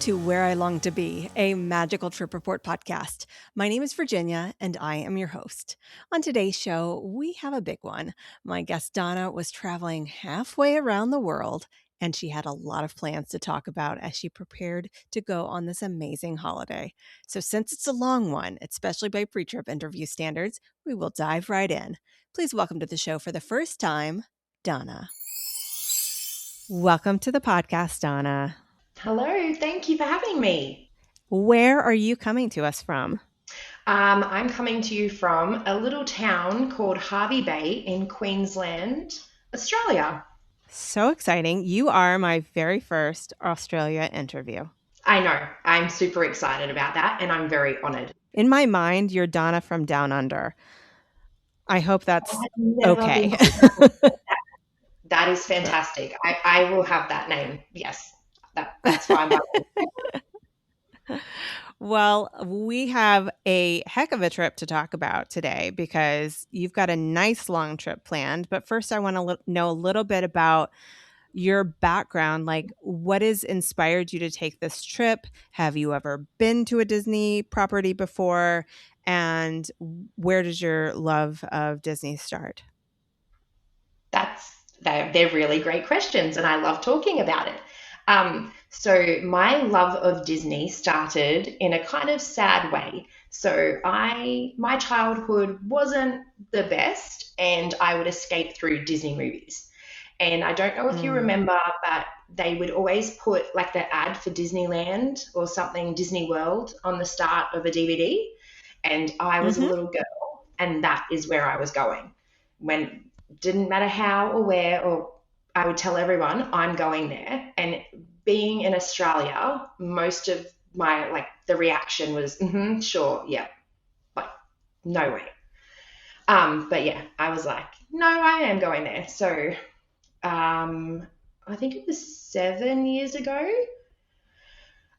to Where I Long to Be, a magical trip report podcast. My name is Virginia, and I am your host. On today's show, we have a big one. My guest Donna was traveling halfway around the world, and she had a lot of plans to talk about as she prepared to go on this amazing holiday. So since it's a long one, especially by pre-trip interview standards, we will dive right in. Please welcome to the show for the first time, Donna. Welcome to the podcast, Donna. Hello, thank you for having me. Where are you coming to us from? I'm coming to you from a little town called Hervey Bay in Queensland, Australia. So exciting. You are my very first Australia interview. I know, I'm super excited about that and I'm very honoured. In my mind, you're Donna from Down Under. I hope that's okay. That is fantastic. I will have that name. Yes, that's fine. Well, we have a heck of a trip to talk about today because you've got a nice long trip planned. But first, I want to know a little bit about your background. Like, what has inspired you to take this trip? Have you ever been to a Disney property before? And where does your love of Disney start? They're really great questions and I love talking about it. So my love of Disney started in a kind of sad way. So my childhood wasn't the best and I would escape through Disney movies. And I don't know if you remember, but they would always put like the ad for Disneyland or something, Disney World, on the start of a DVD. And I was a little girl and that is where I was going. When didn't matter how or where, or I would tell everyone I'm going there. And being in Australia, most of my the reaction was, sure, yeah, but no way. But yeah, I was like, no, I am going there. So I think it was 7 years ago.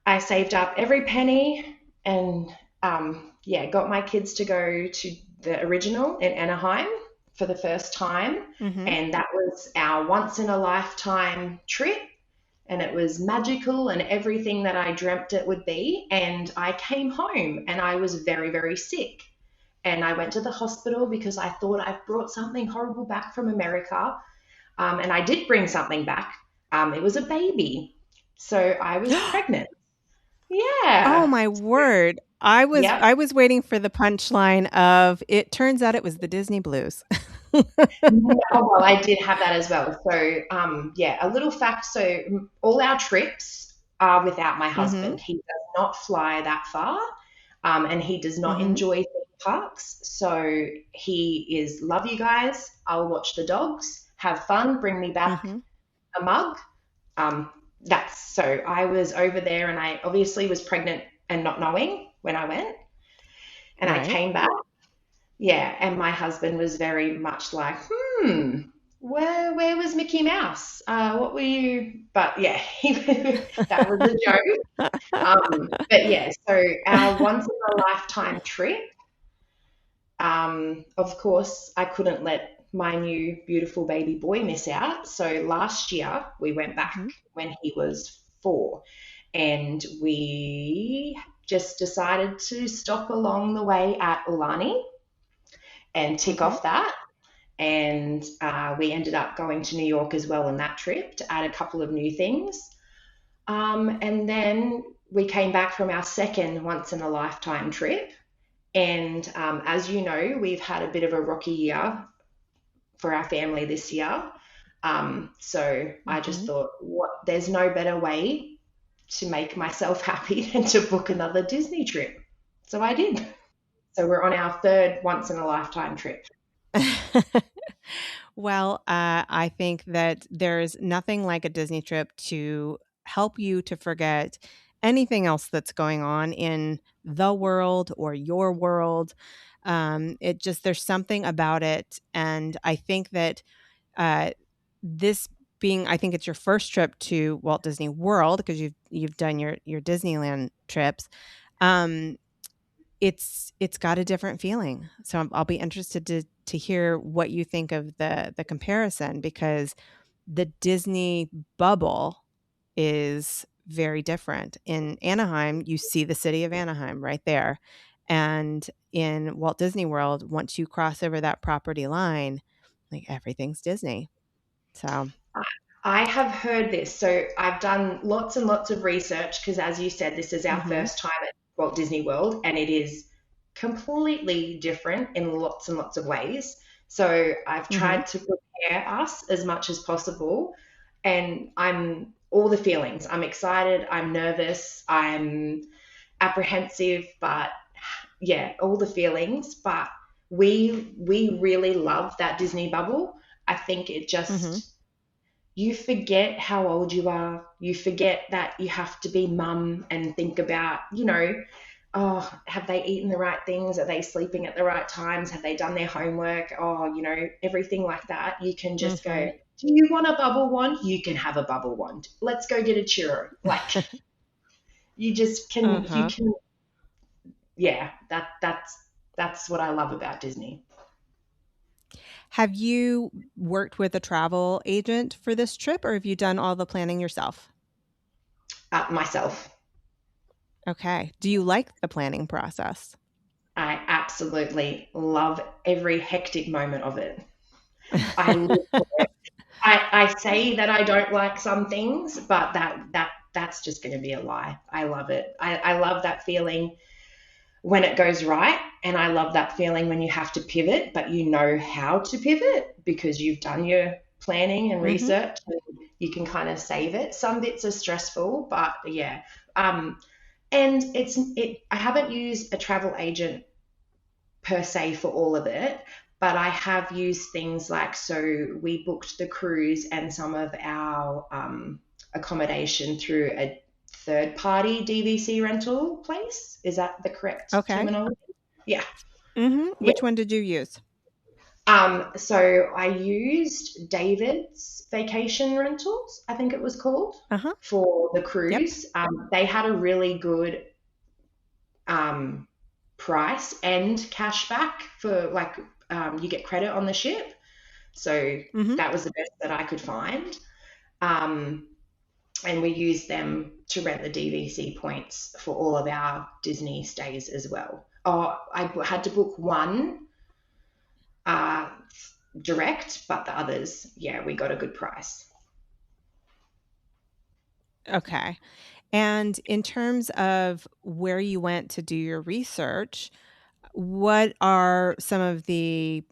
I saved up every penny and got my kids to go to the original in Anaheim for the first time. And that was our once in a lifetime trip. And it was magical and everything that I dreamt it would be. And I came home and I was very, very sick. And I went to the hospital because I thought I brought something horrible back from America. And I did bring something back. It was a baby. So I was pregnant. Yeah. Oh, my word. I was waiting for the punchline of, it turns out it was the Disney Blues. Well, I did have that as well. So, a little fact. So all our trips are without my husband. He does not fly that far, and he does not enjoy theme parks. So he is, love you guys. I'll watch the dogs, have fun, bring me back a mug. So I was over there and I obviously was pregnant and not knowing when I went. And I came back. Yeah, and my husband was very much like, where was Mickey Mouse? What were you? But yeah, that was a joke. But yeah, so our once in a lifetime trip, of course, I couldn't let my new beautiful baby boy miss out. So last year we went back when he was 4 and we just decided to stop along the way at Ulani and tick off that. And we ended up going to New York as well on that trip to add a couple of new things. And then we came back from our second once in a lifetime trip. And as you know, we've had a bit of a rocky year for our family this year. So I just thought, there's no better way to make myself happy than to book another Disney trip. So I did. So we're on our third once in a lifetime trip. Well, I think that there's nothing like a Disney trip to help you to forget anything else that's going on in the world or your world. There's something about it. And I think that this being, I think it's your first trip to Walt Disney World because you've done your Disneyland trips. It's got a different feeling. So I'll be interested to hear what you think of the comparison, because the Disney bubble is very different. In Anaheim, you see the city of Anaheim right there. And in Walt Disney World, once you cross over that property line, like everything's Disney. So, I have heard this. So I've done lots and lots of research because, as you said, this is our mhm, first time at Walt Disney World and it is completely different in lots and lots of ways. So I've mhm, tried to prepare us as much as possible. And I'm all the feelings. I'm excited, I'm nervous, I'm apprehensive, but yeah, all the feelings. But we really love that Disney bubble. I think it mhm, just you forget how old you are. You forget that you have to be mum and think about, oh, have they eaten the right things? Are they sleeping at the right times? Have they done their homework? Oh, everything like that. You can just go, mhm. do you want a bubble wand? You can have a bubble wand. Let's go get a churro. Like you just can, you Uh-huh. can, yeah, that's what I love about Disney. Have you worked with a travel agent for this trip, or have you done all the planning yourself? Myself, Okay. Do you like the planning process? I absolutely love every hectic moment of it. I live I say that I don't like some things, but that's just going to be a lie. I love it. I love that feeling when it goes right, and I love that feeling when you have to pivot, but you know how to pivot because you've done your planning and Mhm. research, and you can kind of save it. Some bits are stressful, but yeah. And I haven't used a travel agent per se for all of it, but I have used things like so we booked the cruise and some of our accommodation through a third party DVC rental place. Is that the correct Okay. terminology? Yeah. Mhm. Yeah. Which one did you use? So I used David's Vacation Rentals, I think it was called, Uh-huh. for the Yep. cruise. They had a really good um, price and cash back for like you get credit on the ship. So Mhm. that was the best that I could find. Um, and we used them to rent the DVC points for all of our Disney stays as well. Oh, I had to book one uh, direct, but the others, yeah, we got a good price. Okay. And in terms of where you went to do your research, what are some of the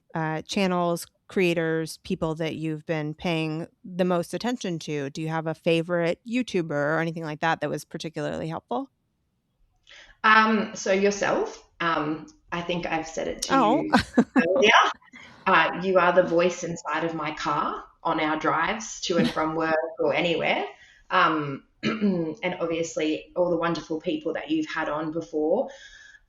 channels, creators, people that you've been paying the most attention to? Do you have a favorite YouTuber or anything like that that was particularly helpful? So yourself, I think I've said it to Oh, you earlier. You are the voice inside of my car on our drives to and from work or anywhere. And obviously, all the wonderful people that you've had on before.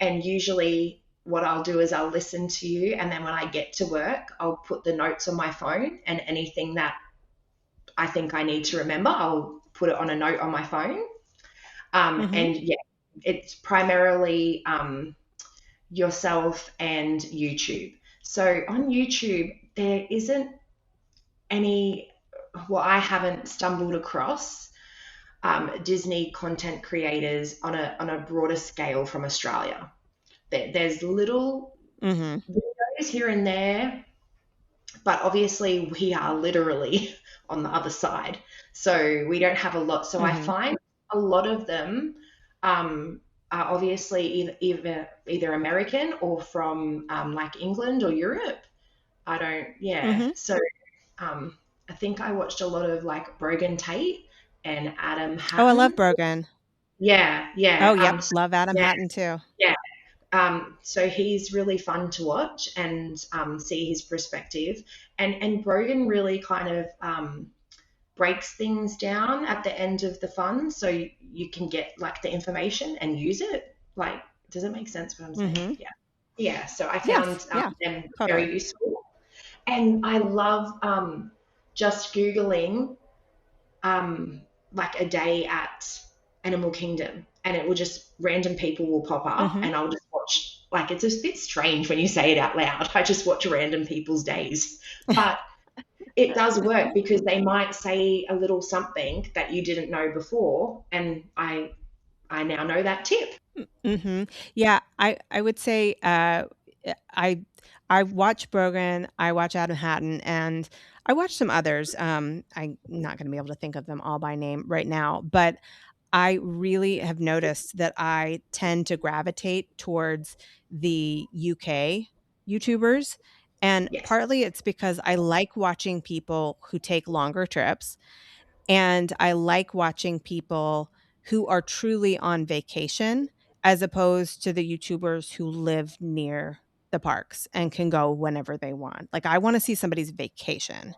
And usually, what I'll do is I'll listen to you. And then when I get to work, I'll put the notes on my phone and anything that I think I need to remember, I'll put it on a note on my phone. hmm And yeah, it's primarily yourself and YouTube. So on YouTube, there isn't any, well, I haven't stumbled across Disney content creators on a broader scale from Australia. There's little hmm videos here and there, but obviously we are literally on the other side, so we don't have a lot. So I hmm find a lot of them are obviously either American or from like England or Europe. I don't, yeah. hmm So um, I think I watched a lot of like Brogan Tate and Adam Oh, I love Hatton. Brogan. Yeah, Oh, yeah. yep. Love Adam Yeah, Hatton too. yeah. So he's really fun to watch and see his perspective. And Brogan really kind of breaks things down at the end of the fun, so you can get like the information and use it. Like, does it make sense what I'm saying? hmm Yeah, yeah. So I Yes. found Yeah. them very Totally. useful, and I love just googling um, like a day at Animal Kingdom, and it will just random people will pop up, hmm and I'll just watch. Like it's a bit strange when you say it out loud. I just watch random people's days, but it does work because they might say a little something that you didn't know before, and I now know that tip. Mhm. Yeah, I would say, I I watch Brogan, I watch Adam Hatton, and I watch some others. I'm not gonna be able to think of them all by name right now, but I really have noticed that I tend to gravitate towards the UK YouTubers, and Yes. partly it's because I like watching people who take longer trips, and I like watching people who are truly on vacation as opposed to the YouTubers who live near the parks and can go whenever they want. Like I want to see somebody's vacation.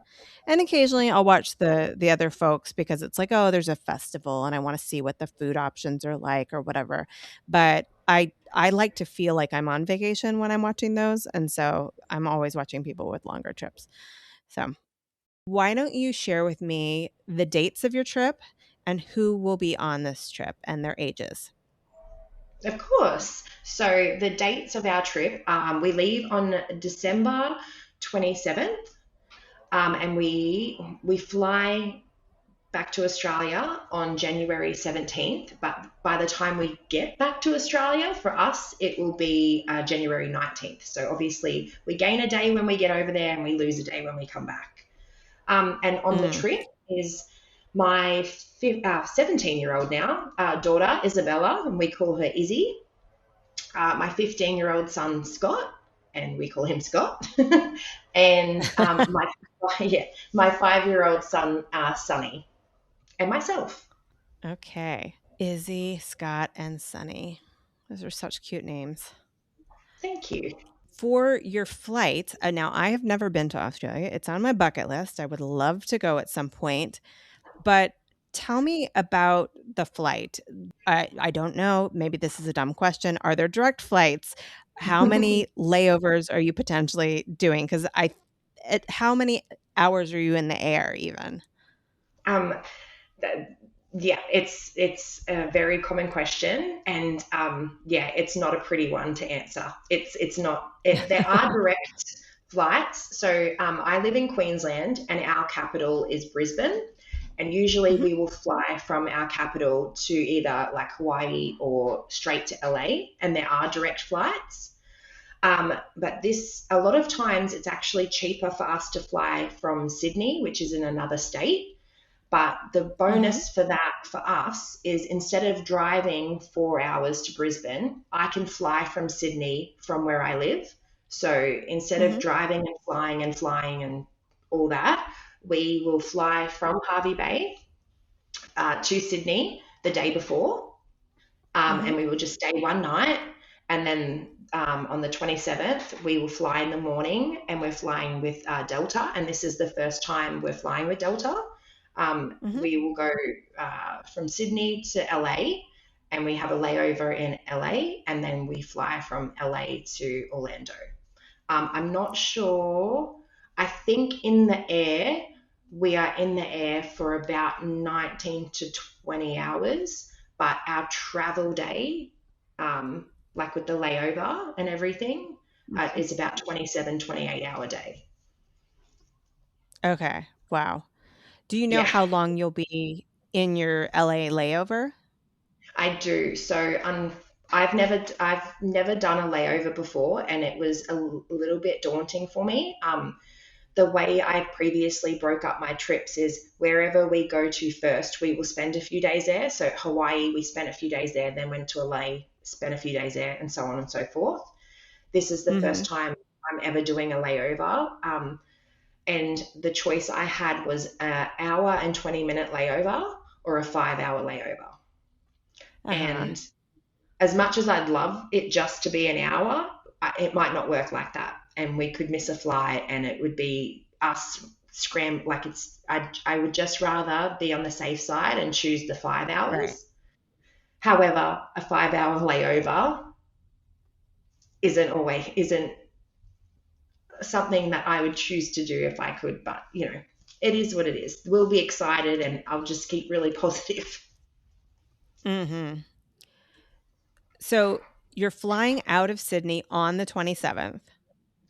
And occasionally I'll watch the other folks because it's like, oh, there's a festival and I want to see what the food options are like or whatever. But I like to feel like I'm on vacation when I'm watching those. And so I'm always watching people with longer trips. So why don't you share with me the dates of your trip and who will be on this trip and their ages? Of course. So the dates of our trip, we leave on December 27th, and we fly back to Australia on January 17th. But by the time we get back to Australia, for us, it will be January 19th. So obviously, we gain a day when we get over there, and we lose a day when we come back. And on the Mm. trip is my 17-year-old now daughter, Isabella, and we call her Izzy. My 15-year-old son, Scott, and we call him Scott. And yeah, my 5-year-old son, Sonny, and myself. Okay. Izzy, Scott, and Sunny. Those are such cute names. Thank you. For your flight, now I have never been to Australia. It's on my bucket list. I would love to go at some point, but tell me about the flight. I don't know. Maybe this is a dumb question. Are there direct flights? How many layovers are you potentially doing? Because how many hours are you in the air even? um, yeah, it's a very common question, and yeah, it's not a pretty one to answer. It's not. There are direct flights. So I live in Queensland, and our capital is Brisbane, and usually Mhm, we will fly from our capital to either like Hawaii or straight to LA, and there are direct flights. But this, a lot of times, it's actually cheaper for us to fly from Sydney, which is in another state. But the mhm, bonus for that for us is instead of driving 4 hours to Brisbane, I can fly from Sydney from where I live. So instead of mhm, driving and flying and all that, we will fly from Hervey Bay to Sydney the day before, mhm, and we will just stay one night. And then on the 27th, we will fly in the morning, and we're flying with Delta. And this is the first time we're flying with Delta. mhm, We will go from Sydney to LA, and we have a layover in LA, and then we fly from LA to Orlando. I'm not sure. I think in the air, we are in the air for about 19 to 20 hours, but our travel day, like with the layover and everything, mhm. is about 27, 28 hour day. Okay. Wow. Do you know Yeah, how long you'll be in your LA layover? I do. So I've never done a layover before, and it was a little bit daunting for me. The way I previously broke up my trips is wherever we go to first, we will spend a few days there. So Hawaii, we spent a few days there, then went to LA, spent a few days there, and so on and so forth. This is the first Mhm. time I'm ever doing a layover. And the choice I had was an hour and 20-minute layover or a 5 hour layover. Uh-huh. And as much as I'd love it just to be an hour, it might not work like that. And we could miss a flight, and it would be us scram like I would just rather be on the safe side and choose the five Right. hours. However, a 5 hour layover isn't something that I would choose to do if I could, but it is what it is. We'll be excited, and I'll just keep really positive. Mhm. So you're flying out of Sydney on the 27th.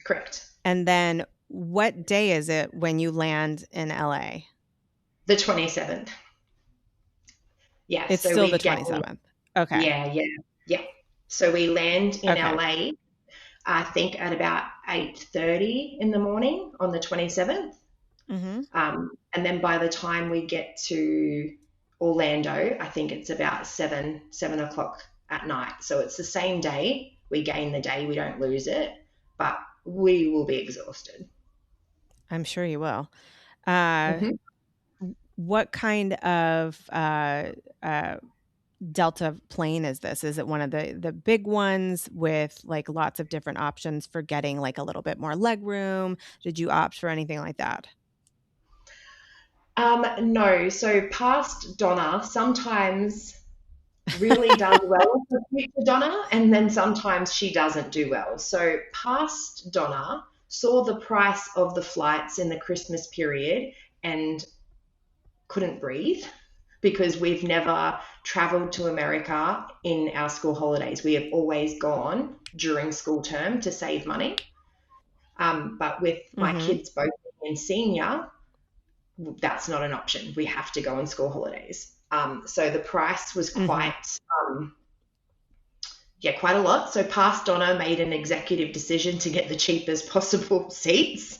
Correct. And then what day is it when you land in LA? The 27th. Yeah, It's so still we the get, 27th. Okay. yeah, yeah, yeah. So we land in Okay. LA, I think at about 8:30 in the morning on the 27th. Mm-hmm. And then by the time we get to Orlando, I think it's about 7 o'clock at night. So it's the same day. We gain the day, we don't lose it, but we will be exhausted. I'm sure you will. Uh, Hmm. what kind of uh, Delta plane is this? Is it one of the big ones with like lots of different options for getting like a little bit more leg room? Did you opt for anything like that? No, so past Donna sometimes really does well for future Donna, and then sometimes she doesn't do well. So past Donna saw the price of the flights in the Christmas period and couldn't breathe because we've never traveled to America in our school holidays. We have always gone during school term to save money. But with my Mm-hmm. kids both in senior, that's not an option. We have to go on school holidays. So the price was Mm-hmm. um, quite a lot. So past Donna made an executive decision to get the cheapest possible seats.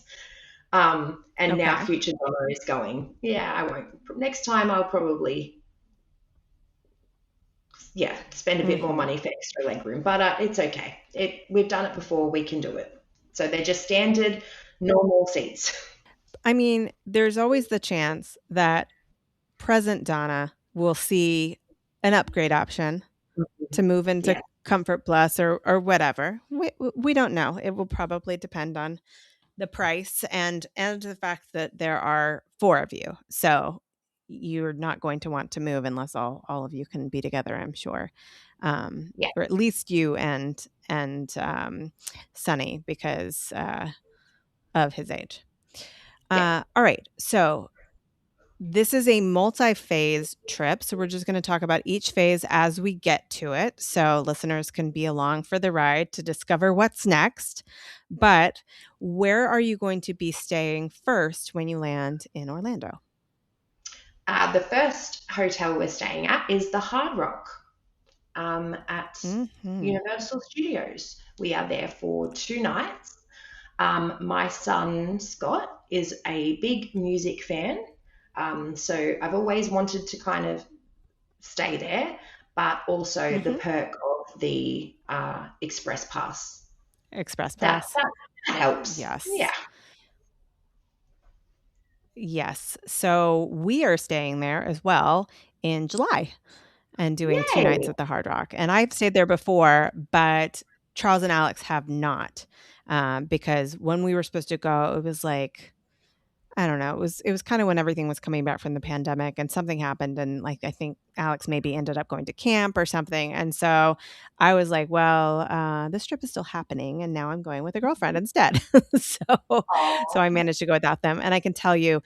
And now Okay. future Donna is going, yeah, I won't. Next time I'll probably, yeah, spend a bit more Mm-hmm. money for extra legroom, but it's okay. We've done it before, we can do it. So they're just standard, normal seats. I mean, there's always the chance that present Donna will see an upgrade option to move into Yeah, Comfort Plus or whatever. We don't know. It will probably depend on the price and the fact that there are four of you. So you're not going to want to move unless all of you can be together, I'm sure. yeah, Or at least you and Sonny because of his age. yeah. All right. So this is a multi-phase trip, so we're just going to talk about each phase as we get to it, so listeners can be along for the ride to discover what's next. But where are you going to be staying first when you land in Orlando? The first hotel we're staying at is the Hard Rock at Hmm. Universal Studios. We are there for 2 nights. My son Scott is a big music fan, so I've always wanted to kind of stay there, but also the Hmm. perk of the express pass. Express That pass. that helps. Yeah. Yes. Yes. So we are staying there as well in July and doing 2 nights Yay. at the Hard Rock. And I've stayed there before, but Charles and Alex have not, because when we were supposed to go, it was like I don't know. It was kind of when everything was coming back from the pandemic and something happened and like I think Alex maybe ended up going to camp or something. And so I was like, well, this trip is still happening and now I'm going with a girlfriend instead. So I Oh, managed to go without them. And I can tell you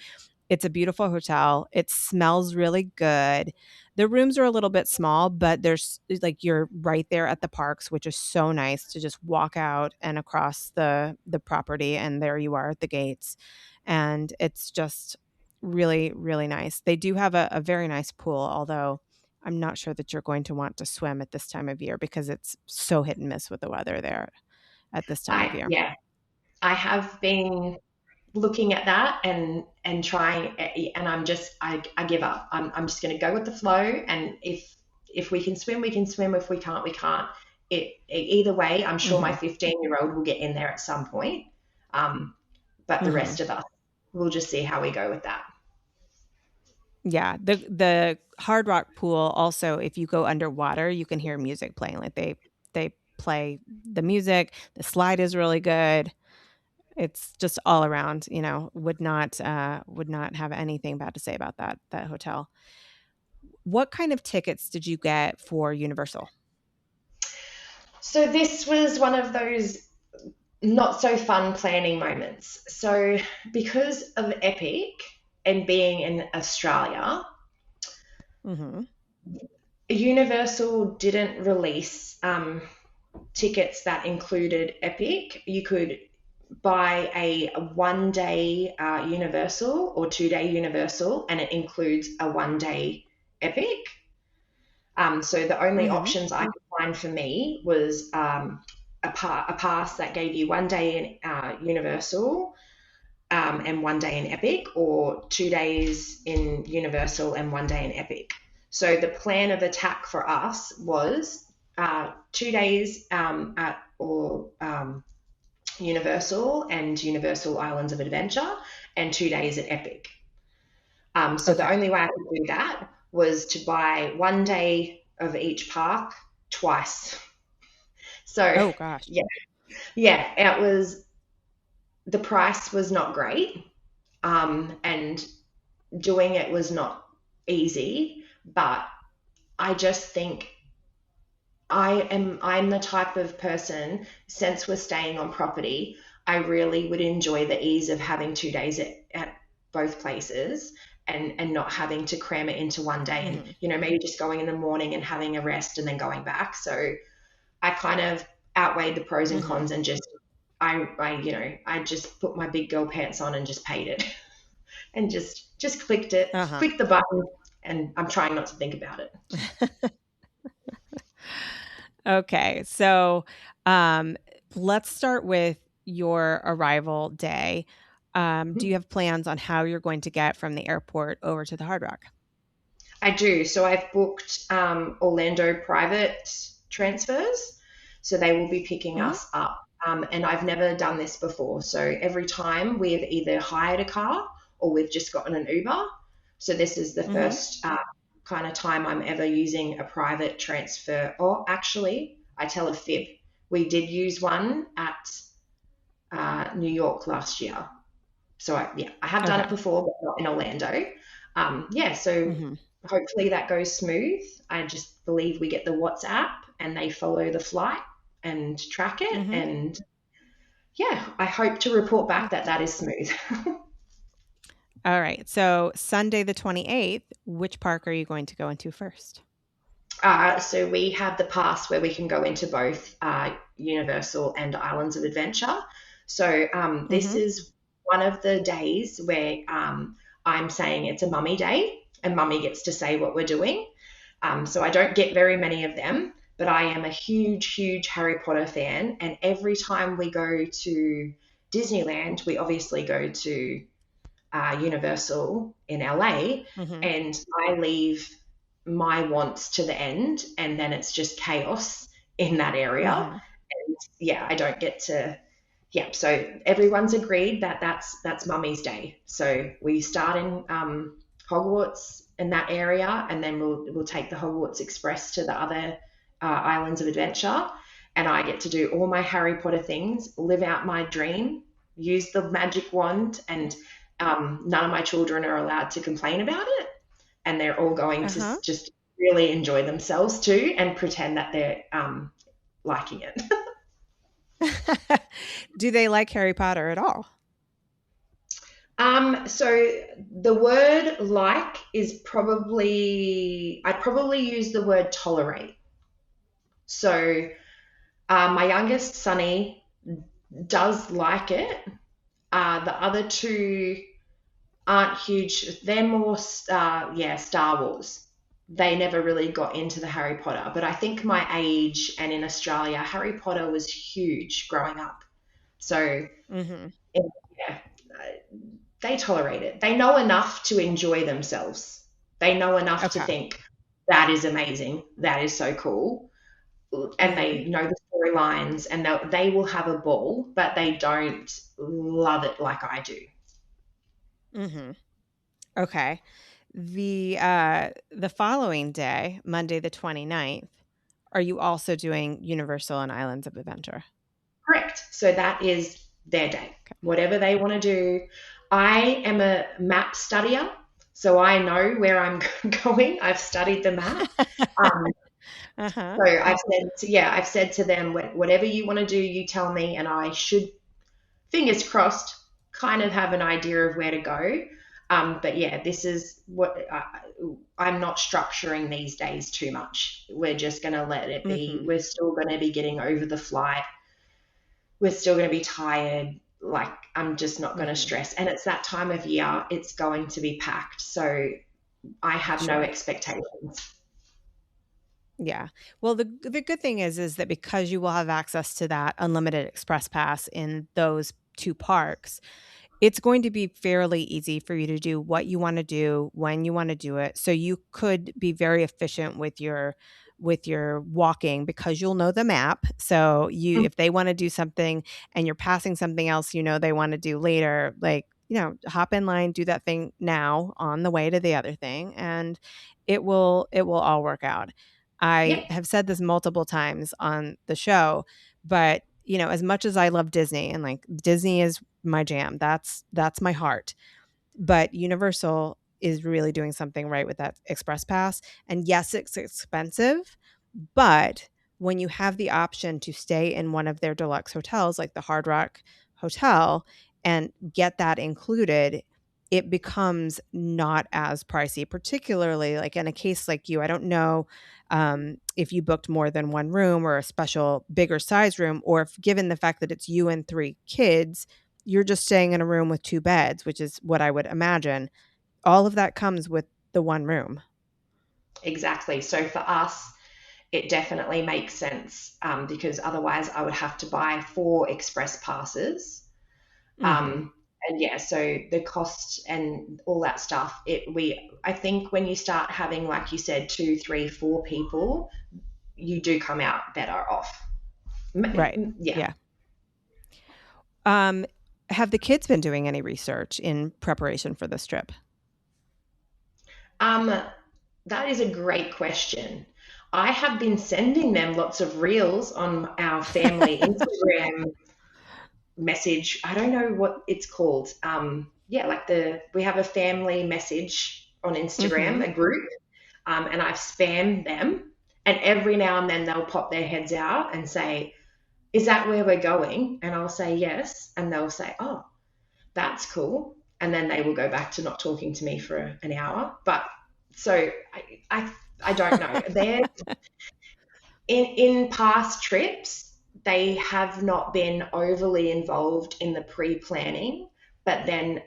it's a beautiful hotel. It smells really good. The rooms are a little bit small, but there's like you're right there at the parks, which is so nice to just walk out and across the property and there you are at the gates. And it's just really, really nice. They do have a very nice pool, although I'm not sure that you're going to want to swim at this time of year because it's so hit and miss with the weather there at this time of I year. yeah, I have been looking at that and trying, and I give up. I'm just going to go with the flow, and if we can swim, we can swim. If we can't, we can't. Either way, I'm sure my Hmm. 15-year-old will get in there at some point. Um, but the Hmm. rest of us, we'll just see how we go with that. Yeah, the Hard Rock pool also, if you go underwater, you can hear music playing. Like they play the music. The slide is really good. It's just all around, would not have anything bad to say about that hotel. What kind of tickets did you get for Universal? So this was one of those not so fun planning moments. So because of Epic and being in Australia, Mhm. Universal didn't release tickets that included Epic. You could buy a 1 day Universal or 2 day Universal, and it includes a 1 day Epic. So the only Mm-hmm. options I could find for me was a pass that gave you 1 day in Universal and 1 day in Epic, or 2 days in Universal and 1 day in Epic. So the plan of attack for us was 2 days at or Universal and Universal Islands of Adventure, and 2 days at Epic. So the Okay. only way I could do that was to buy 1 day of each park twice. So Oh gosh. yeah, yeah, it was the price was not great, and doing it was not easy. But I just think I'm the type of person, since we're staying on property, I really would enjoy the ease of having 2 days at both places, and not having to cram it into 1 day, and Mm-hmm. maybe just going in the morning and having a rest and then going back. So I kind of outweighed the pros and Mm-hmm. cons, and just I just put my big girl pants on and just paid it and just Uh-huh. clicked the button, and I'm trying not to think about it. Okay. So um, let's start with your arrival day. Do you have plans on how you're going to get from the airport over to the Hard Rock? I do. So I've booked Orlando private transfers. So they will be picking Mm-hmm. us up. And I've never done this before. So every time we've either hired a car or we've just gotten an Uber. So this is the Mm-hmm. first kind of time I'm ever using a private transfer. Or actually, I tell a fib. We did use one at New York last year. So I have done Okay. it before, but not in Orlando. Yeah, so Mm-hmm. hopefully that goes smooth. I just believe we get the WhatsApp and they follow the flight and track it. Mm-hmm. And yeah, I hope to report back that that is smooth. All right. So Sunday the 28th, which park are you going to go into first? So we have the pass where we can go into both Universal and Islands of Adventure. So this Mm-hmm. is one of the days where I'm saying it's a mummy day, and mummy gets to say what we're doing. So I don't get very many of them, but I am a huge, huge Harry Potter fan. And every time we go to Disneyland, we obviously go to Universal in LA, Mm-hmm. and I leave my wants to the end, and then it's just chaos in that area. Mm-hmm. Yeah, I don't get to. Yeah, so everyone's agreed that that's Mummy's Day. So we start in Hogwarts in that area, and then we'll take the Hogwarts Express to the other islands of adventure, and I get to do all my Harry Potter things, live out my dream, use the magic wand, and none of my children are allowed to complain about it, and they're all going to Uh-huh. just really enjoy themselves too, and pretend that they're liking it. Do they like Harry Potter at all? So the word like is probably, I'd probably use the word tolerate. So my youngest Sonny does like it. The other two aren't huge. They're more, yeah, Star Wars. They never really got into the Harry Potter. But I think my age and in Australia, Harry Potter was huge growing up. So Mm-hmm. yeah, they tolerate it. They know enough to enjoy themselves. They know enough to Okay. think that is amazing. That is so cool. And Mm-hmm. they know the storylines, and they will have a ball, but they don't love it like I do. Mm-hmm. Okay. The following day, Monday the 29th, are you also doing Universal and Islands of Adventure? Correct. So that is their day. Okay. Whatever they want to do. I am a map studier, so I know where I'm going. I've studied the map. Um, Uh-huh. so I've said to them, whatever you want to do, you tell me, and I should, fingers crossed, kind of have an idea of where to go. But yeah, this is what I'm not structuring these days too much. We're just going to let it be. Mm-hmm. We're still going to be getting over the flight. We're still going to be tired. like I'm just not going to Hmm. stress. And it's that time of year, it's going to be packed. So I have no Sure. expectations. Yeah. Well, the good thing is that because you will have access to that unlimited express pass in those two parks, it's going to be fairly easy for you to do what you want to do when you want to do it. So you could be very efficient with your walking because you'll know the map. So you Mm. if they want to do something and you're passing something else they want to do later, like, hop in line, do that thing now on the way to the other thing, and it will all work out. I Yep, have said this multiple times on the show, but as much as I love Disney and like Disney is my jam. That's my heart. But Universal is really doing something right with that Express Pass. And yes, it's expensive, but when you have the option to stay in one of their deluxe hotels, like the Hard Rock Hotel, and get that included, it becomes not as pricey, particularly like in a case like you. I don't know if you booked more than one room or a special bigger size room, or if given the fact that it's you and three kids, you're just staying in a room with two beds, which is what I would imagine. All of that comes with the one room. exactly. So for us, it definitely makes sense, because otherwise I would have to buy 4 express passes. Hmm. And yeah, so the cost and all that stuff, I think when you start having, like you said, two, three, 4 people, you do come out better off. Right. Yeah. Yeah. Um, have the kids been doing any research in preparation for this trip? Um, that is a great question. I have been sending them lots of reels on our family Instagram message. I don't know what it's called. Yeah, like we have a family message on Hmm. Instagram, a group, and I've spammed them. And every now and then they'll pop their heads out and say, "Is that where we're going?" And I'll say yes, and they'll say, "Oh, that's cool." And then they will go back to not talking to me for an hour. But so I don't know. They're in past trips, they have not been overly involved in the pre-planning, but then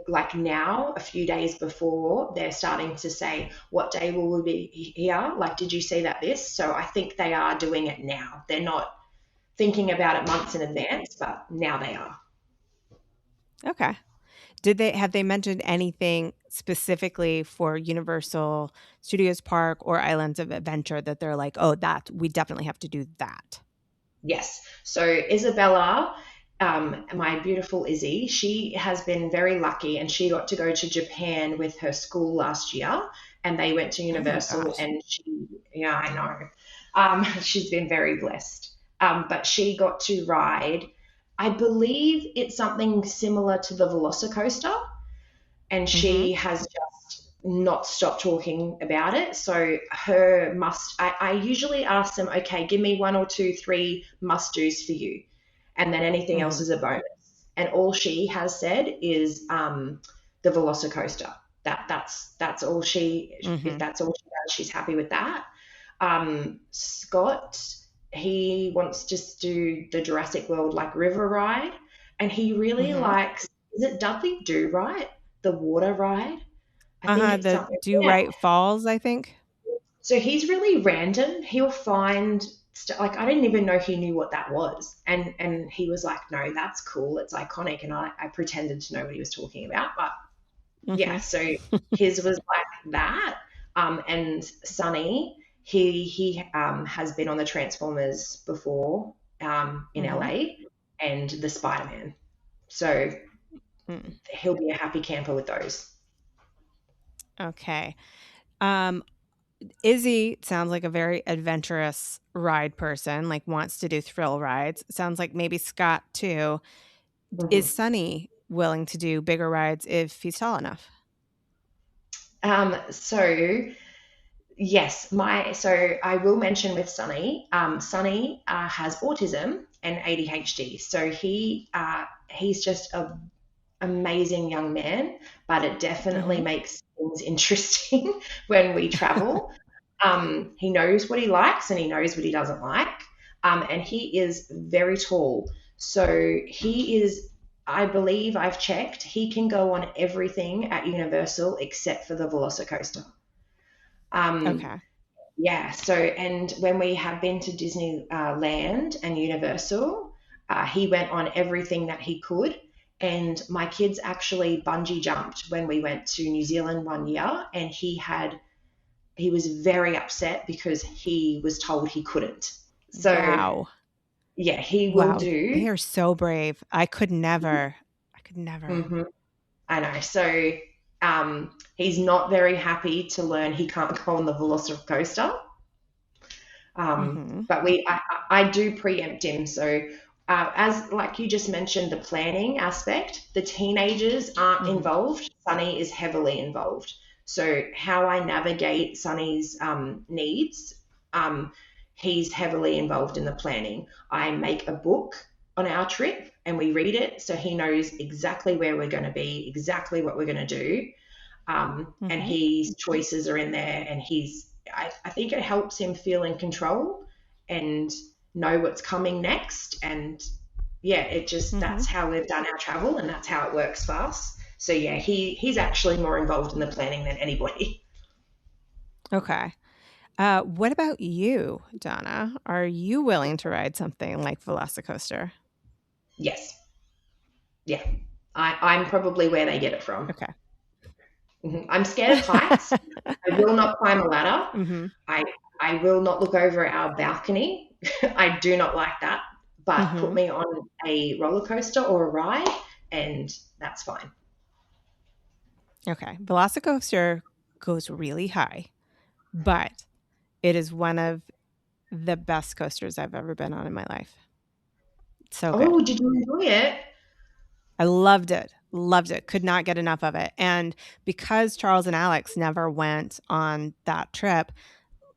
like now, a few days before, they're starting to say, "What day will we be here? Like, did you see that this?" So I think they are doing it now. They're not thinking about it months in advance, but now they are. Okay. Have they mentioned anything specifically for Universal Studios Park or Islands of Adventure that they're like, oh, that we definitely have to do that? Yes. So Isabella, my beautiful Izzy, she has been very lucky, and she got to go to Japan with her school last year, and they went to Oh my Universal, gosh. and yeah, I know. She's been very blessed. But she got to ride, I believe it's something similar to the Velocicoaster, and Hmm. she has just not stopped talking about it. So her must, I usually ask them, okay, give me one or two, three must do's for you, and then anything else Hmm. is a bonus. And all she has said is the Velocicoaster. That's all she. If Hmm. that's all she does, she's happy with that. Scott, he wants to do the Jurassic World like river ride, and he really Hmm. likes. Is it Dudley Do Right? The water ride? I think Uh-huh. it's The something. Do Yeah. Right Falls, I think. So he's really random. He'll find like I didn't even know he knew what that was, and he was like, "No, that's cool. It's iconic." And I pretended to know what he was talking about, but yeah. Hmm. So his was like that. And Sonny, he has been on the Transformers before, in Hmm. LA, and the Spider Man. So Mm. he'll be a happy camper with those. Okay. Um, Izzy sounds like a very adventurous ride person, like wants to do thrill rides. Sounds like maybe Scott too. Is Mhm. Sunny willing to do bigger rides if he's tall enough? So yes, my so I will mention with Sunny. Sunny has autism and ADHD, so he's just a amazing young man, but it definitely Hmm. makes things interesting when we travel. He knows what he likes and he knows what he doesn't like, and he is very tall. So he is, I believe I've checked, he can go on everything at Universal except for the Velocicoaster. Um, Okay. yeah, so, and when we have been to Disneyland and Universal, he went on everything that he could. And my kids actually bungee jumped when we went to New Zealand one year, and he was very upset because he was told he couldn't. So, Wow. yeah, he will Wow. do. They are so brave. I could never. I could never. Hmm. I know. So, he's not very happy to learn he can't go on the Velocicoaster. Mm-hmm. But I do preempt him. So, as like you just mentioned, the planning aspect, the teenagers aren't Mm-hmm. involved. Sunny is heavily involved. So, how I navigate Sunny's needs, um, he's heavily involved in the planning. I make a book on our trip and we read it so he knows exactly where we're going to be, exactly what we're going to do, and Mm-hmm. his choices are in there, and I think it helps him feel in control and know what's coming next. And yeah, it just, Mm-hmm. that's how we've done our travel and that's how it works for us. So yeah, he's actually more involved in the planning than anybody. Okay. What about you, Donna? Are you willing to ride something like Velocicoaster? Yes. Yeah. I'm probably where they get it from. Okay. I'm scared of heights. I will not climb a ladder. Mm-hmm. I I will not look over our balcony. I do not like that. But put Mm-hmm. me on a roller coaster or a ride, and that's fine. Okay. Velocicoaster goes really high, but it is one of the best coasters I've ever been on in my life. So good. Oh, did you enjoy it? I loved it. Loved it. Could not get enough of it. And because Charles and Alex never went on that trip,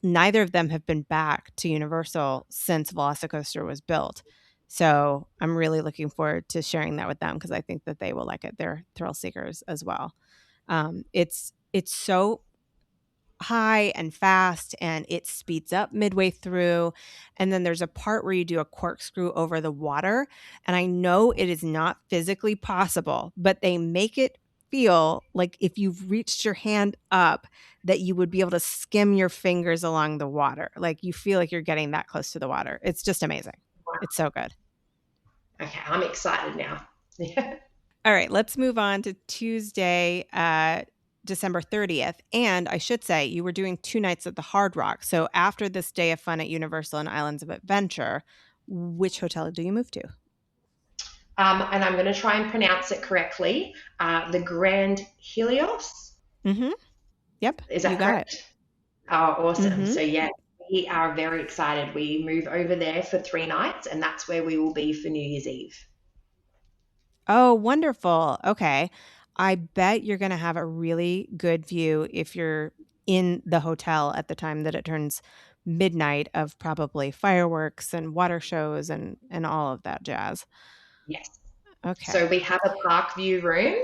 neither of them have been back to Universal since Velocicoaster was built. So I'm really looking forward to sharing that with them because I think that they will like it. They're thrill seekers as well. It's so high and fast and it speeds up midway through, and then there's a part where you do a corkscrew over the water, and I know it is not physically possible, but they make it feel like if you've reached your hand up that you would be able to skim your fingers along the water, like you feel like you're getting that close to the water. It's just amazing. It's so good. Okay, I'm excited now. Yeah. All right, let's move on to Tuesday, December 30th. And I should say, you were doing 2 nights at the Hard Rock. So after this day of fun at Universal and Islands of Adventure, which hotel do you move to? And I'm going to try and pronounce it correctly. The Grand Helios. Mm-hmm. Yep, Is you that got it. correct? Oh, awesome. Mm-hmm. So yeah, we are very excited. We move over there for 3 nights, and that's where we will be for New Year's Eve. Oh, wonderful. Okay. I bet you're going to have a really good view if you're in the hotel at the time that it turns midnight of probably fireworks and water shows and all of that jazz. Yes. So Okay. we have a park view room,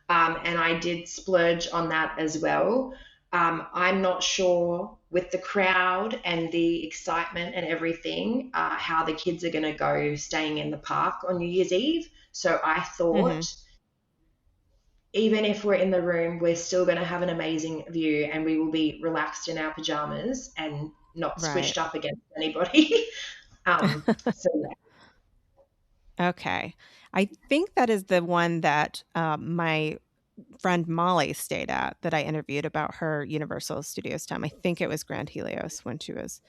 and I did splurge on that as well. I'm not sure with the crowd and the excitement and everything how the kids are going to go staying in the park on New Year's Eve. So I Mm-hmm. thought even if we're in the room, we're still going to have an amazing view and we will be relaxed in our pajamas and not Right. squished up against anybody. So Okay. I think that is the one that my friend Molly stayed at that I interviewed about her Universal Studios time. I think it was Grand Helios when she was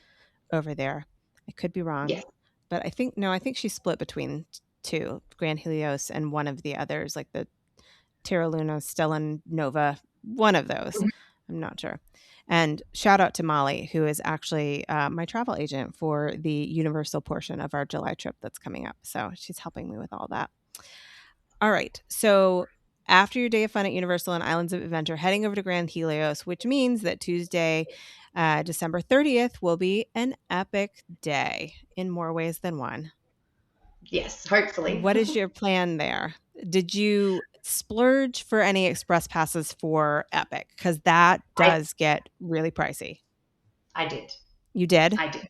over there. I could be wrong, yeah, but I think, no, I think she split between two, Grand Helios and one of the others, like the Terra Luna, Stellan Nova, one of those. I'm not sure. And shout out to Molly, who is actually my travel agent for the Universal portion of our July trip that's coming up. So she's helping me with all that. All right. So after your day of fun at Universal and Islands of Adventure, heading over to Grand Helios, which means that Tuesday, December 30th, will be an epic day in more ways than one. yes, hopefully. What is your plan there? Did you splurge for any express passes for Epic? Because that I does get really pricey. I did. You did? I did.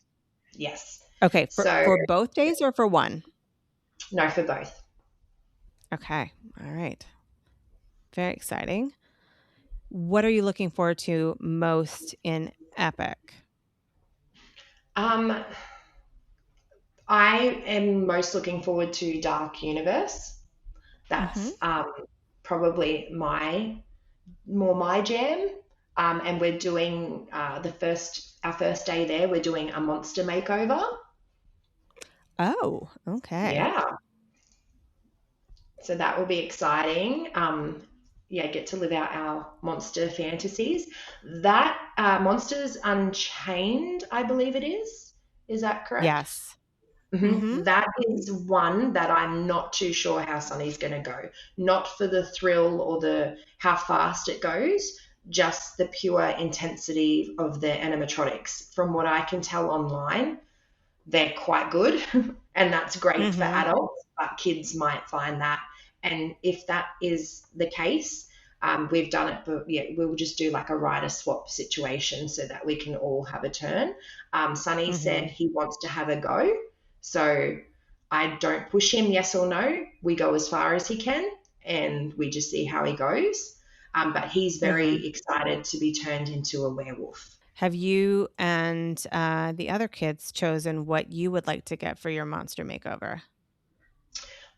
Yes. Okay, So for both days or for one? No, for both. Okay. All right. Very exciting. What are you looking forward to most in Epic? Um, I am most looking forward to Dark Universe. Mhm. That's probably my jam. And we're doing our first day there. We're doing a monster makeover. Oh, okay. Yeah, so that will be exciting. Yeah, get to live out our monster fantasies. That Monsters Unchained, I believe it is. Is that correct? Yes. Mhm. That is one that I'm not too sure how Sunny's going to go. Not for the thrill or the how fast it goes, just the pure intensity of the animatronics. From what I can tell online, they're quite good, and that's great for Mhm. adults, but kids might find that. And if that is the case, we've done it, but yeah, we'll just do like a rider swap situation so that we can all have a turn. Sunny said Mhm. he wants to have a go, so I don't push him yes or no. We go as far as he can, and we just see how he goes. But he's Mhm. very excited to be turned into a werewolf. Have you and the other kids chosen what you would like to get for your monster makeover?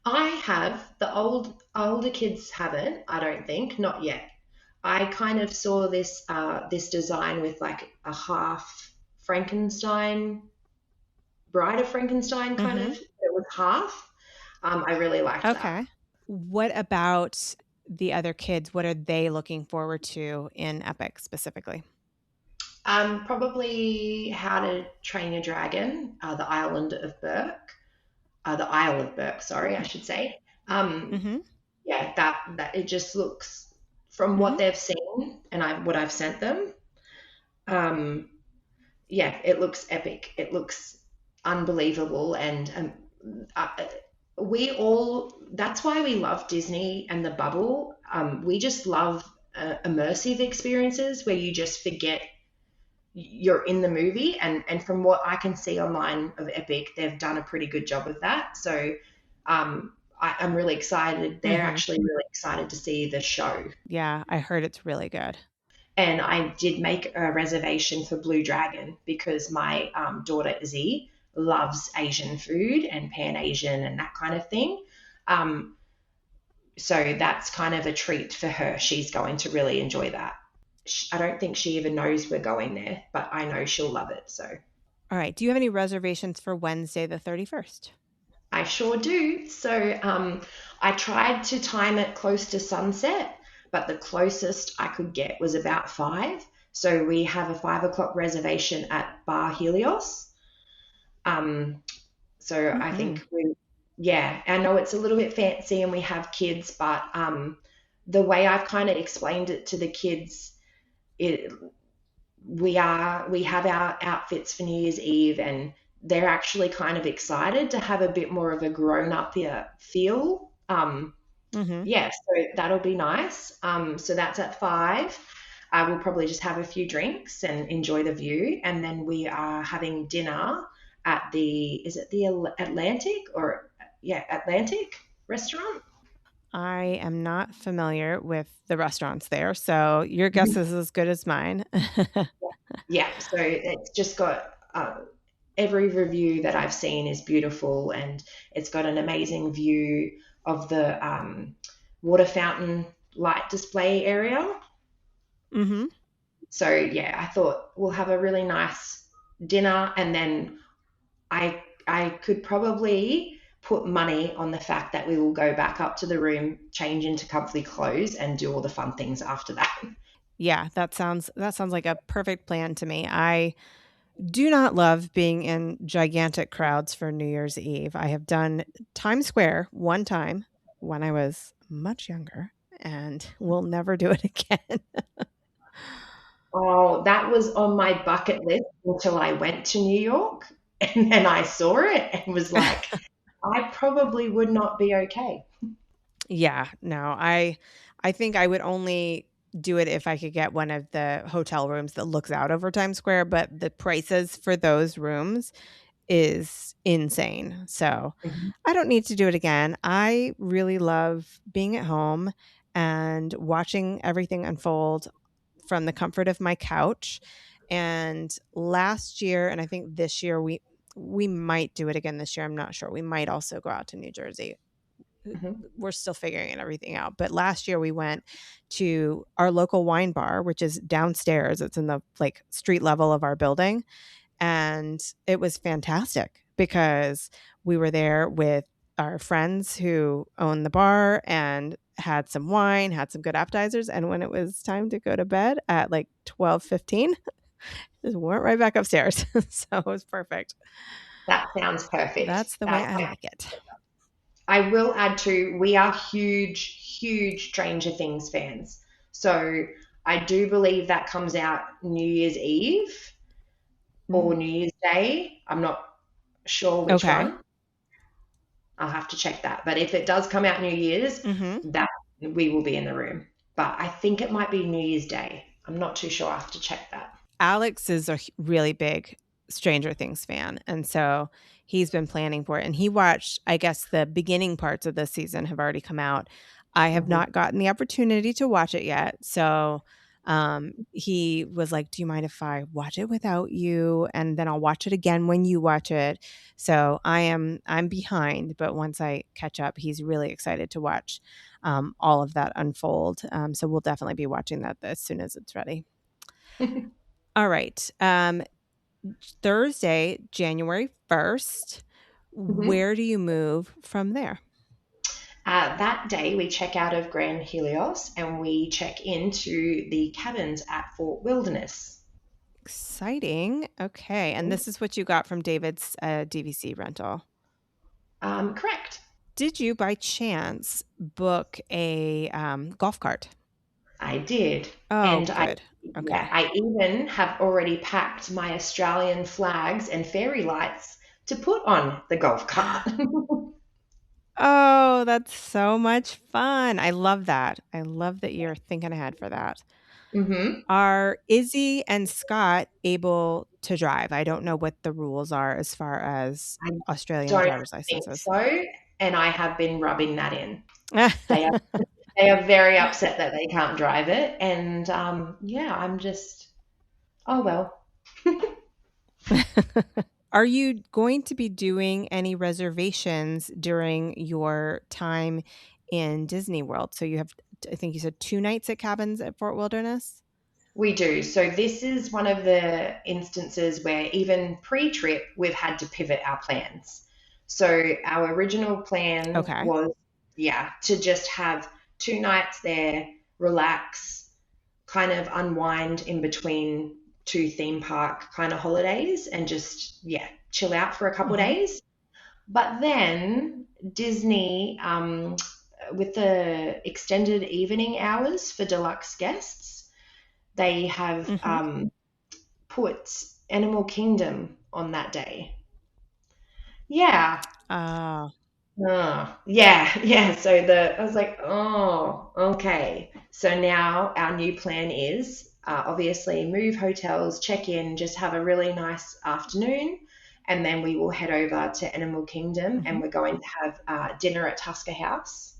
I have. The older kids haven't, I don't think, not yet. I kind of saw this design with like a half Frankenstein, Bride of Frankenstein kind of. Mhm. It was half. I really liked that. Okay. What about the other kids? What are they looking forward to in Epic specifically? Probably How to Train Your Dragon, the Isle of Burke. Sorry, I Oh. should say. Um, Mhm. yeah, that it just looks from what Mhm. they've seen and what I've sent them. Um, yeah, it looks epic. It looks unbelievable, and uh, we all. That's why we love Disney and the bubble. We just love immersive experiences where you just forget you're in the movie, and from what I can see online of Epic, they've done a pretty good job of that. So I'm really excited. They're Mhm. actually really excited to see the show. Yeah, I heard it's really good. And I did make a reservation for Blue Dragon because my daughter Izzy loves Asian food and Pan Asian and that kind of thing. Um, so that's kind of a treat for her. She's going to really enjoy that. I don't think she even knows we're going there, but I know she'll love it. So All right. Do you have any reservations for Wednesday the 31st? I sure do. So I tried to time it close to sunset, but the closest I could get was about 5. So we have a 5 o'clock reservation at Bar Helios. Um, so I Mhm. think yeah, I know it's a little bit fancy and we have kids, but the way I've kind of explained it to the kids, it, we have our outfits for New Year's Eve, and they're actually kind of excited to have a bit more of a grown up feel. Mhm. Yeah, so that'll be nice. So that's at 5. We'll probably just have a few drinks and enjoy the view, and then we are having dinner at the is it the Atlantic or yeah Atlantic restaurant? I am not familiar with the restaurants there, so your guess is as good as mine. Yeah, so it's just got every review that I've seen is beautiful, and it's got an amazing view of the water fountain light display area. Mhm. So yeah, I thought we'll have a really nice dinner, and then I could probably put money on the fact that we will go back up to the room, change into comfy clothes, and do all the fun things after that. Yeah, that sounds like a perfect plan to me. I do not love being in gigantic crowds for New Year's Eve. I have done Times Square one time when I was much younger and will never do it again. Oh, that was on my bucket list until I went to New York and then I saw it and was like, I probably would not be okay. Yeah, no, I think I would only do it if I could get one of the hotel rooms that looks out over Times Square, but the prices for those rooms is insane. So Mhm. I don't need to do it again. I really love being at home and watching everything unfold from the comfort of my couch. And last year, and I think this year, we might do it again this year. I'm not sure. We might also go out to New Jersey. Mhm. We're still figuring everything out. But last year we went to our local wine bar, which is downstairs. It's in the like street level of our building. And it was fantastic because we were there with our friends who own the bar and had some wine, had some good appetizers. And when it was time to go to bed at like 12:15, just went right back upstairs. So it was perfect. That sounds perfect. That's the way I like it. I will add to, we are huge, huge Stranger Things fans. So I do believe that comes out New Year's Eve or Mm. New Year's Day. I'm not sure which Okay. one. I'll have to check that. But if it does come out New Year's, Hmm. that we will be in the room. But I think it might be New Year's Day. I'm not too sure. I have to check that. Alex is a really big Stranger Things fan. And so he's been planning for it. And he watched, I guess, the beginning parts of this season have already come out. I have Mhm. not gotten the opportunity to watch it yet. So he was like, "Do you mind if I watch it without you? And then I'll watch it again when you watch it." So I'm behind, but once I catch up, he's really excited to watch all of that unfold. So we'll definitely be watching that as soon as it's ready. All right. Thursday, January 1st. Mhm. Where do you move from there? That day, we check out of Grand Helios and we check into the cabins at Fort Wilderness. Exciting. Okay. And this is what you got from David's DVC rental. Correct. Did you by chance book a golf cart? I did. Oh, And good. yeah, Okay. I even have already packed my Australian flags and fairy lights to put on the golf cart. Oh, that's so much fun. I love that. I love that you're thinking ahead for that. Hmm. Are Izzy and Scott able to drive? I don't know what the rules are as far as I Australian don't driver's think licenses. so. And I have been rubbing that in. They are they are very upset that they can't drive it. And yeah, I'm just, oh well. Are you going to be doing any reservations during your time in Disney World? So you have, I think you said 2 nights at cabins at Fort Wilderness? We do. So this is one of the instances where even pre-trip we've had to pivot our plans. So our original plan Okay. was, yeah, to just have 2 nights there, relax, kind of unwind in between two theme park kind of holidays and just, yeah, chill out for a couple of Mhm. days. But then Disney, with the extended evening hours for deluxe guests, they have Mhm. put Animal Kingdom on that day. Yeah. Oh. Yeah, yeah. So I was like, oh, okay. So now our new plan is obviously move hotels, check in, just have a really nice afternoon, and then we will head over to Animal Kingdom and Mhm. we're going to have dinner at Tusker House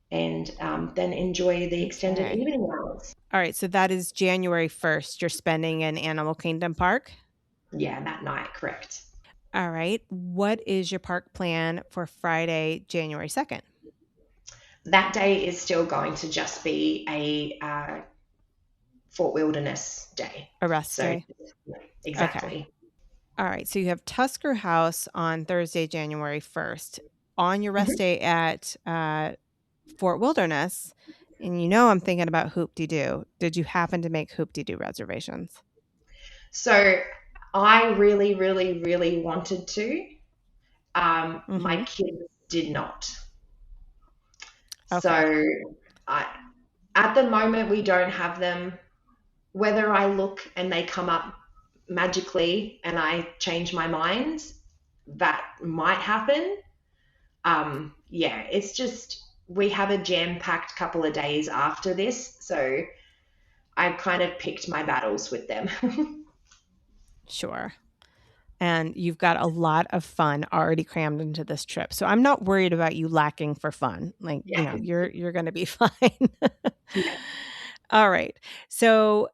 and then enjoy the extended Okay. evening hours. All right, so that is January 1st. You're spending in Animal Kingdom Park? Yeah, that night, correct. All right. What is your park plan for Friday, January 2nd? That day is still going to just be a Fort Wilderness day. A rest So, day? Okay. exactly. All right. So you have Tusker House on Thursday, January 1st. On your rest Mhm. day at Fort Wilderness, and you know I'm thinking about Hoop De Doo. Did you happen to make Hoop De Doo reservations? So, I really, really, really wanted to. My Mm-hmm. kids did not. Okay. So, I, at the moment, we don't have them. Whether I look and they come up magically and I change my mind, that might happen. Yeah, it's just we have a jam-packed couple of days after this, so I kind of picked my battles with them. Sure. and you've got a lot of fun already crammed into this trip. So I'm not worried about you lacking for fun. Like, Yeah. you're going to be fine. Yeah. All right. So,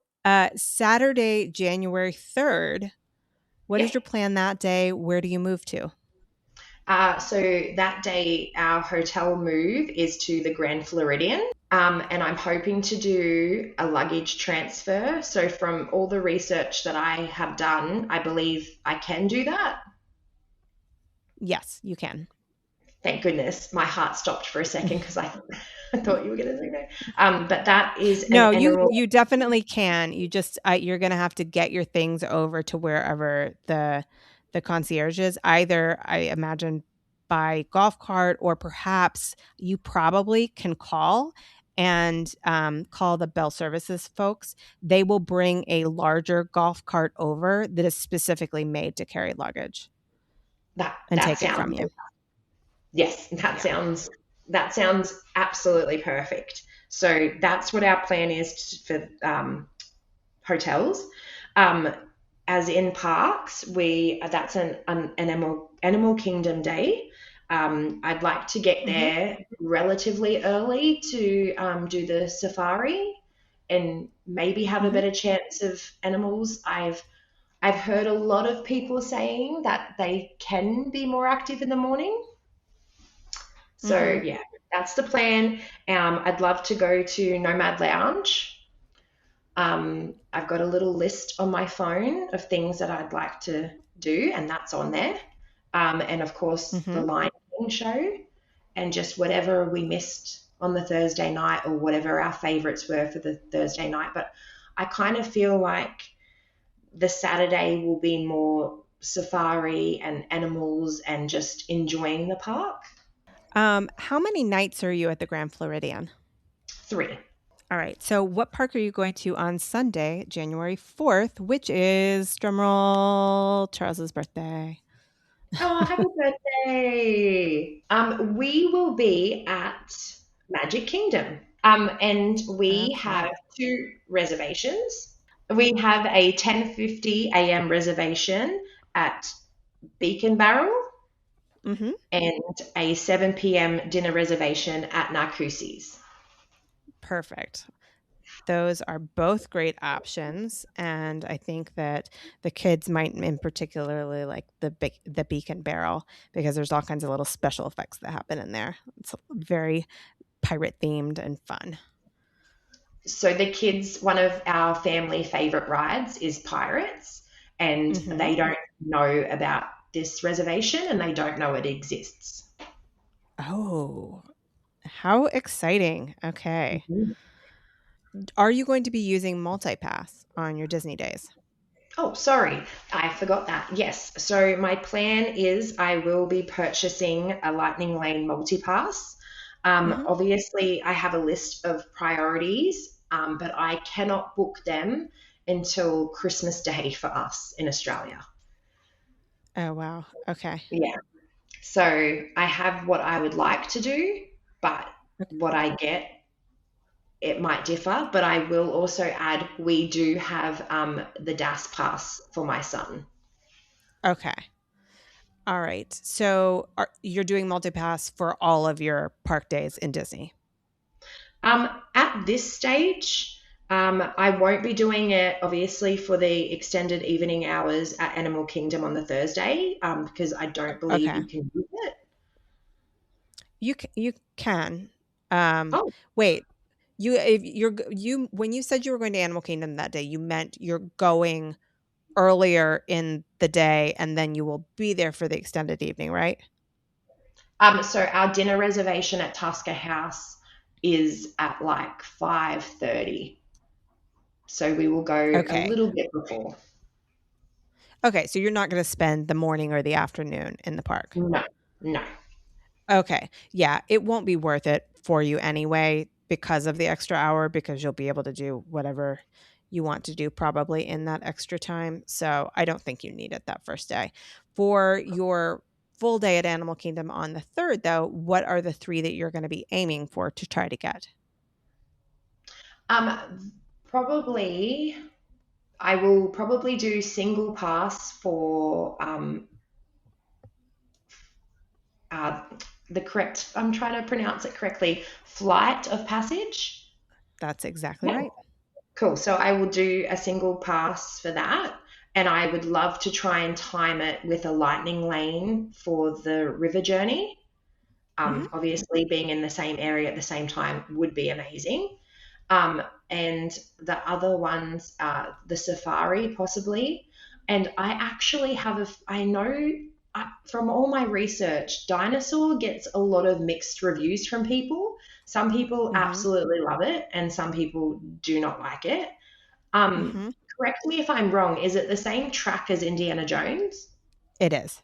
Saturday, January 3rd, what Yeah. is your plan that day? Where do you move to? So that day, our hotel move is to the Grand Floridian, and I'm hoping to do a luggage transfer. So, from all the research that I have done, I believe I can do that. Yes, you can. Thank goodness. My heart stopped for a second because I thought you were going to say no. But that is an No, annual. you definitely can. You just you're gonna have to get your things over to wherever the concierge is. Either I imagine by golf cart, or perhaps you probably can call and call the Bell Services folks. They will bring a larger golf cart over that is specifically made to carry luggage and That take it from sounds you. yes, Yeah. that sounds absolutely perfect. So that's what our plan is for hotels. Um, as in parks, we that's an animal kingdom day. I'd like to get Hmm. there relatively early to do the safari and maybe have a Hmm. better chance of animals. I've heard a lot of people saying that they can be more active in the morning. So Hmm. yeah, that's the plan. I'd love to go to Nomad Lounge. I've got a little list on my phone of things that I'd like to do, and that's on there. And of course, the Hmm. Lion King show, and just whatever we missed on the Thursday night, or whatever our favorites were for the Thursday night. But I kind of feel like the Saturday will be more safari and animals and just enjoying the park. How many nights are you at the Grand Floridian? 3. All right. So, what park are you going to on Sunday, January 4th, which is drumroll Charles's birthday? Oh, happy birthday. We will be at Magic Kingdom. And we have Okay. 2 reservations. We have a 10:50 a.m. reservation at Beacon Barrel Hmm. and a 7 p.m. dinner reservation at Narcoossee's. Perfect. Those are both great options, and I think that the kids might, in particularly, like the Beacon Barrel, because there's all kinds of little special effects that happen in there. It's very pirate themed and fun. So the kids, one of our family favorite rides is Pirates, and Hmm. they don't know about this reservation and they don't know it exists. Oh, how exciting! Okay. Mhm. Are you going to be using multipass on your Disney days? Oh, sorry, I forgot that. Yes, so my plan is I will be purchasing a Lightning Lane multipass. Hmm. Obviously, I have a list of priorities, but I cannot book them until Christmas Day for us in Australia. Oh, wow. Okay. Yeah. So I have what I would like to do, but what I get, it might differ. But I will also add, we do have the DAS pass for my son. Okay. All right. So you're doing multipass for all of your park days in Disney. At this stage, I won't be doing it obviously for the extended evening hours at Animal Kingdom on the Thursday, because I don't believe Okay. you can do it. You can. Um, Oh, wait. You when you said you were going to Animal Kingdom that day, you meant you're going earlier in the day and then you will be there for the extended evening, right? so our dinner reservation at Tusker House is at like 5:30. So we will go a Okay. little bit before. Okay, so you're not going to spend the morning or the afternoon in the park. No, no. Okay. Yeah, it won't be worth it for you anyway because of the extra hour, because you'll be able to do whatever you want to do probably in that extra time. So I don't think you need it that first day. For your full day at Animal Kingdom on the 3rd, though, what are the 3 that you're going to be aiming for to try to get? Probably. I will probably do single pass for uh, the correct, I'm trying to pronounce it correctly, flight of passage. That's exactly Yeah. right. Cool. So I will do a single pass for that. And I would love to try and time it with a lightning lane for the river journey. Hmm. Obviously, being in the same area at the same time would be amazing. Um, and the other ones, the safari possibly. And I actually have I know from all my research, dinosaur gets a lot of mixed reviews from people. Some people Hmm. absolutely love it, and some people do not like it. Um, Hmm. Correct me if I'm wrong. Is it the same track as Indiana Jones? It is.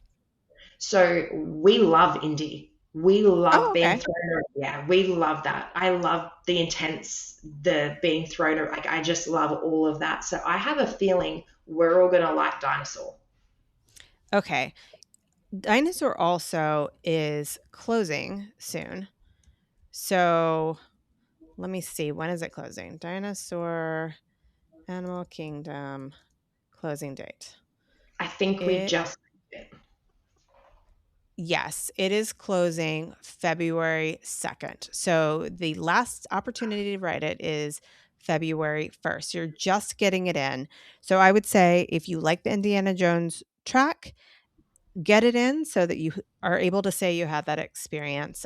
So we love Indy. We love Oh, being okay. thrown around. Yeah, we love that. I love the intense, the being thrown around. Like, I just love all of that. So I have a feeling we're all going to like Dinosaur. Okay. Dinosaur also is closing soon. So let me see. When is it closing? Dinosaur Animal Kingdom closing date. I think we It just, Yes, it is closing February 2nd. So the last opportunity to write it is February 1st. You're just getting it in. So I would say if you like the Indiana Jones track, get it in so that you are able to say you had that experience.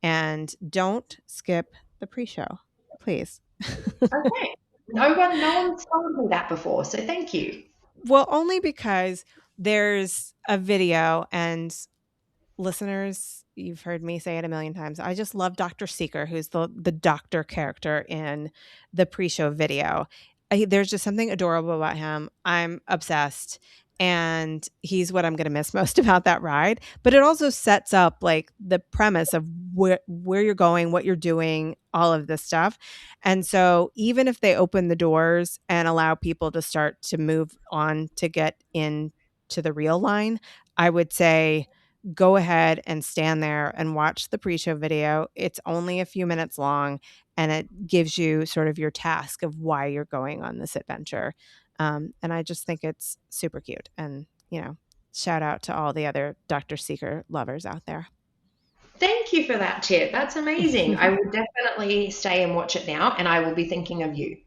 And don't skip the pre-show, please. okay. No one's told me that before. So thank you. Well, only because there's a video, and listeners, you've heard me say it a million times. I just love Dr. Seeker, who's the doctor character in the pre-show video. There's just something adorable about him. I'm obsessed. And he's what I'm going to miss most about that ride. But it also sets up like the premise of where you're going, what you're doing, all of this stuff. And so even if they open the doors and allow people to start to move on to get in to the real line, I would say go ahead and stand there and watch the pre-show video. It's only a few minutes long, and it gives you sort of your task of why you're going on this adventure. And I just think it's super cute. And, shout out to all the other Dr. Seeker lovers out there. Thank you for that tip. That's amazing. I will definitely stay and watch it now, and I will be thinking of you.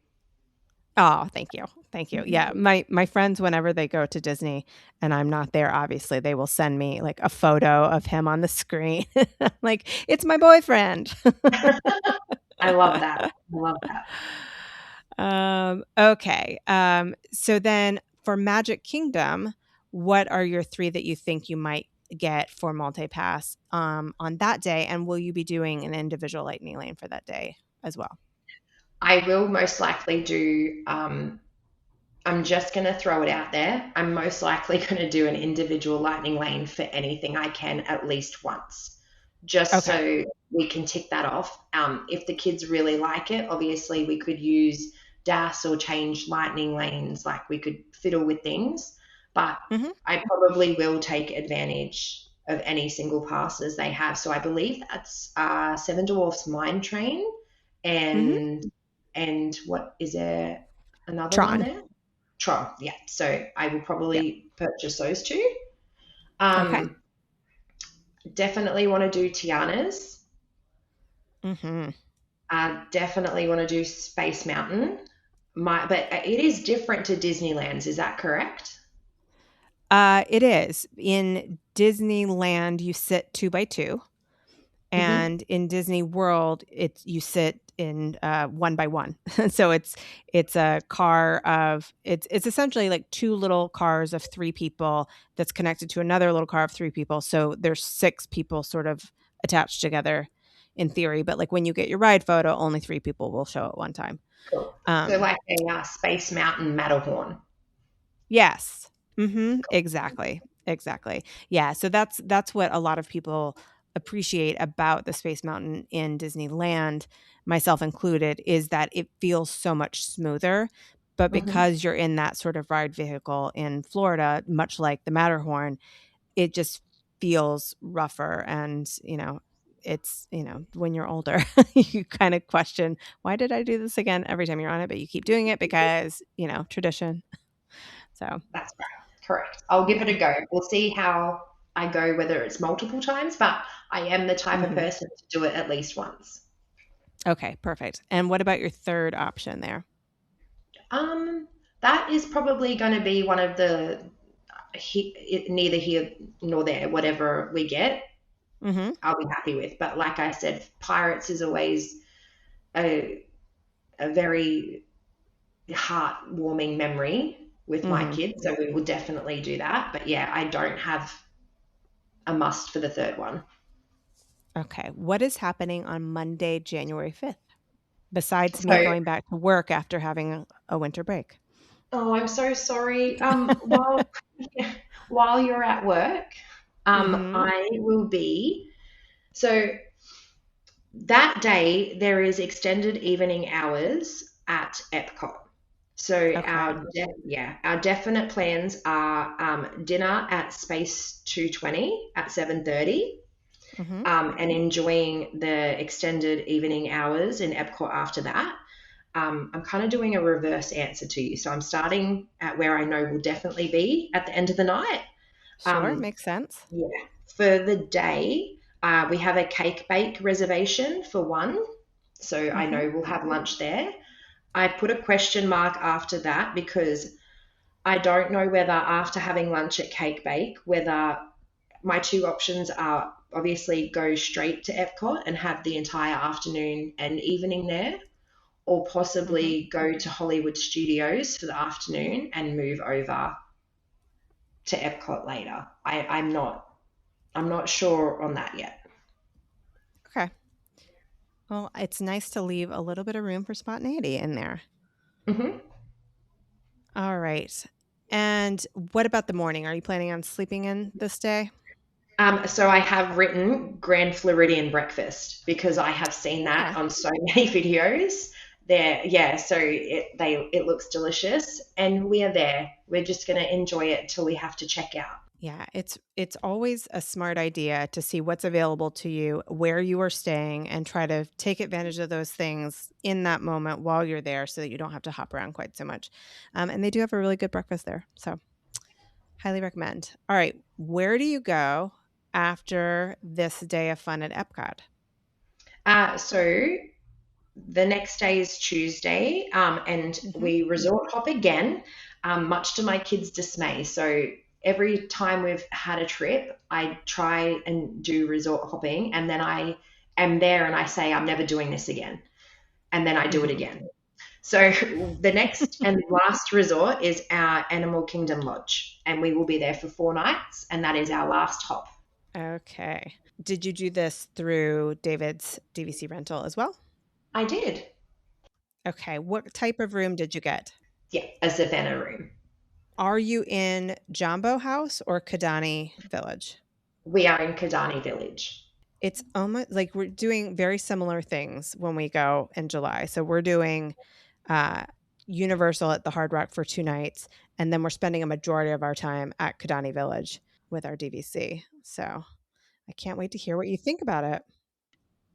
Oh, thank you. Thank you. Yeah, my friends, whenever they go to Disney and I'm not there, obviously, they will send me like a photo of him on the screen. Like, it's my boyfriend. I love that. I love that. Okay. So then for Magic Kingdom, what are your three that you think you might get for multi-pass on that day? And will you be doing an individual lightning lane for that day as well? I will most likely do I'm just going to throw it out there. I'm most likely going to do an individual lightning lane for anything I can at least once, just Okay. so we can tick that off. If the kids really like it, obviously we could use DAS or change lightning lanes, like we could fiddle with things. But Hmm. I probably will take advantage of any single passes they have. So I believe that's Seven Dwarfs Mine Train, Hmm. and what is there another one Tron. there? Tron, yeah. So I will Yeah. probably purchase those two. Okay. Um, Definitely want to do Tiana's. Hmm. Definitely want to do Space Mountain. But it is different to Disneyland's. Is that correct? It is. In Disneyland, you sit two by two. Mm-hmm. And in Disney World, it's you sit in one by one. So it's a car of it's essentially like two little cars of three people that's connected to another little car of three people. So there's six people sort of attached together in theory, but like when you get your ride photo, only three people will show at one time. Cool. So Um, like a Space Mountain Matterhorn. Yes. Mhm. Exactly. Exactly. Yeah, so that's what a lot of people appreciate about the Space Mountain in Disneyland, myself included, is that it feels so much smoother, but Mm-hmm. because you're in that sort of ride vehicle in Florida, much like the Matterhorn, it just feels rougher and, it's, when you're older, you kind of question, why did I do this again every time you're on it? But you keep doing it because, tradition. So, That's right. Correct. I'll give it yeah. a go. We'll see how I go, whether it's multiple times, but I am the type of Hmm. person to do it at least once. Okay, perfect. And what about your third option there? Um, that is probably going to be one of the neither here nor there, whatever we get, Hmm. I'll be happy with. But like I said, pirates is always a, a very heartwarming memory with my Hmm. kids. So we will definitely do that. But yeah, I don't have a must for the third one. Okay. What is happening on Monday, January 5th, besides me So, going back to work after having a winter break? oh, I'm so sorry. While you're at work, Hmm. I will be. So that day there is extended evening hours at Epcot. So Okay. our definite plans are dinner at Space 220 at 7:30, Hmm. and enjoying the extended evening hours in Epcot after that. I'm kind of doing a reverse answer to you. So I'm starting at where I know will definitely be at the end of the night. Sure. Um, Makes sense. yeah. For the day, we have a cake bake reservation for one. So I Hmm. know we'll have lunch there. I put a question mark after that because I don't know whether after having lunch at Cake Bake, whether my two options are obviously go straight to Epcot and have the entire afternoon and evening there, or Hmm. possibly go to Hollywood Studios for the afternoon and move over to Epcot later. I'm not sure on that yet. Okay. Well, it's nice to leave a little bit of room for spontaneity in there. Hmm. All right. And what about the morning? Are you planning on sleeping in this day? So I have written Grand Floridian breakfast because I have seen that Okay. on so many videos. There, yeah. So it looks delicious, and we are there. We're just gonna enjoy it till we have to check out. Yeah, it's always a smart idea to see what's available to you, where you are staying, and try to take advantage of those things in that moment while you're there so that you don't have to hop around quite so much. And they do have a really good breakfast there. So highly recommend. All right. Where do you go after this day of fun at Epcot? So the next day is Tuesday, and Hmm. we resort hop again, much to my kids' dismay. So every time we've had a trip, I try and do resort hopping, and then I am there and I say, I'm never doing this again. And then I do it Hmm. again. So the next and last resort is our Animal Kingdom Lodge, and we will be there for 4 nights, and that is our last hop. Okay. Did you do this through David's DVC rental as well? I did. Okay. What type of room did you get? Yeah, a Savannah room. Are you in Jambo House or Kadani Village? We are in Kidani Village. It's almost like we're doing very similar things when we go in July. So we're doing uh, Universal at the Hard Rock for 2 nights, and then we're spending a majority of our time at Kadani Village with our DVC. So I can't wait to hear what you think about it.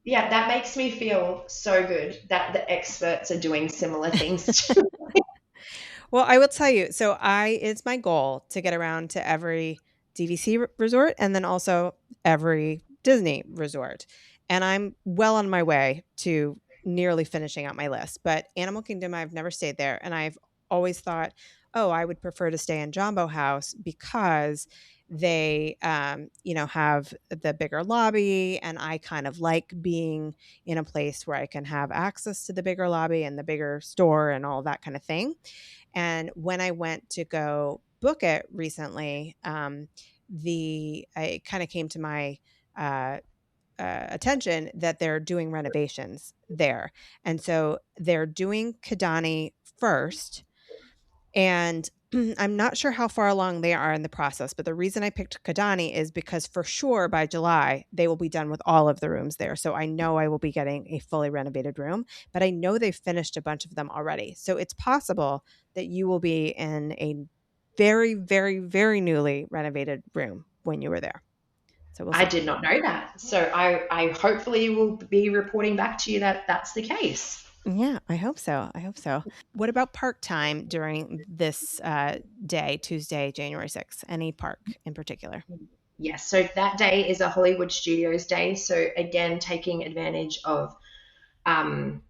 Yeah, that makes me feel so good that the experts are doing similar things too. Well, I will tell you. So it's my goal to get around to every DVC resort and then also every Disney resort. And I'm well on my way to nearly finishing out my list. But Animal Kingdom, I've never stayed there. And I've always thought, oh, I would prefer to stay in Jumbo House because they, have the bigger lobby. And I kind of like being in a place where I can have access to the bigger lobby and the bigger store and all that kind of thing. And when I went to go book it recently, the I kind of came to my uh, attention that they're doing renovations there, and so they're doing Kidani first, and I'm not sure how far along they are in the process, but the reason I picked Kidani is because for sure by July they will be done with all of the rooms there. So I know I will be getting a fully renovated room, but I know they've finished a bunch of them already. So it's possible that you will be in a very, very, very newly renovated room when you were there. So we'll I see. did not know that. So I hopefully will be reporting back to you that that's the case. Yeah, I hope so. I hope so. What about park time during this day, Tuesday, January 6th? Any park in particular? Yes, so that day is a Hollywood Studios day. So again, taking advantage of um,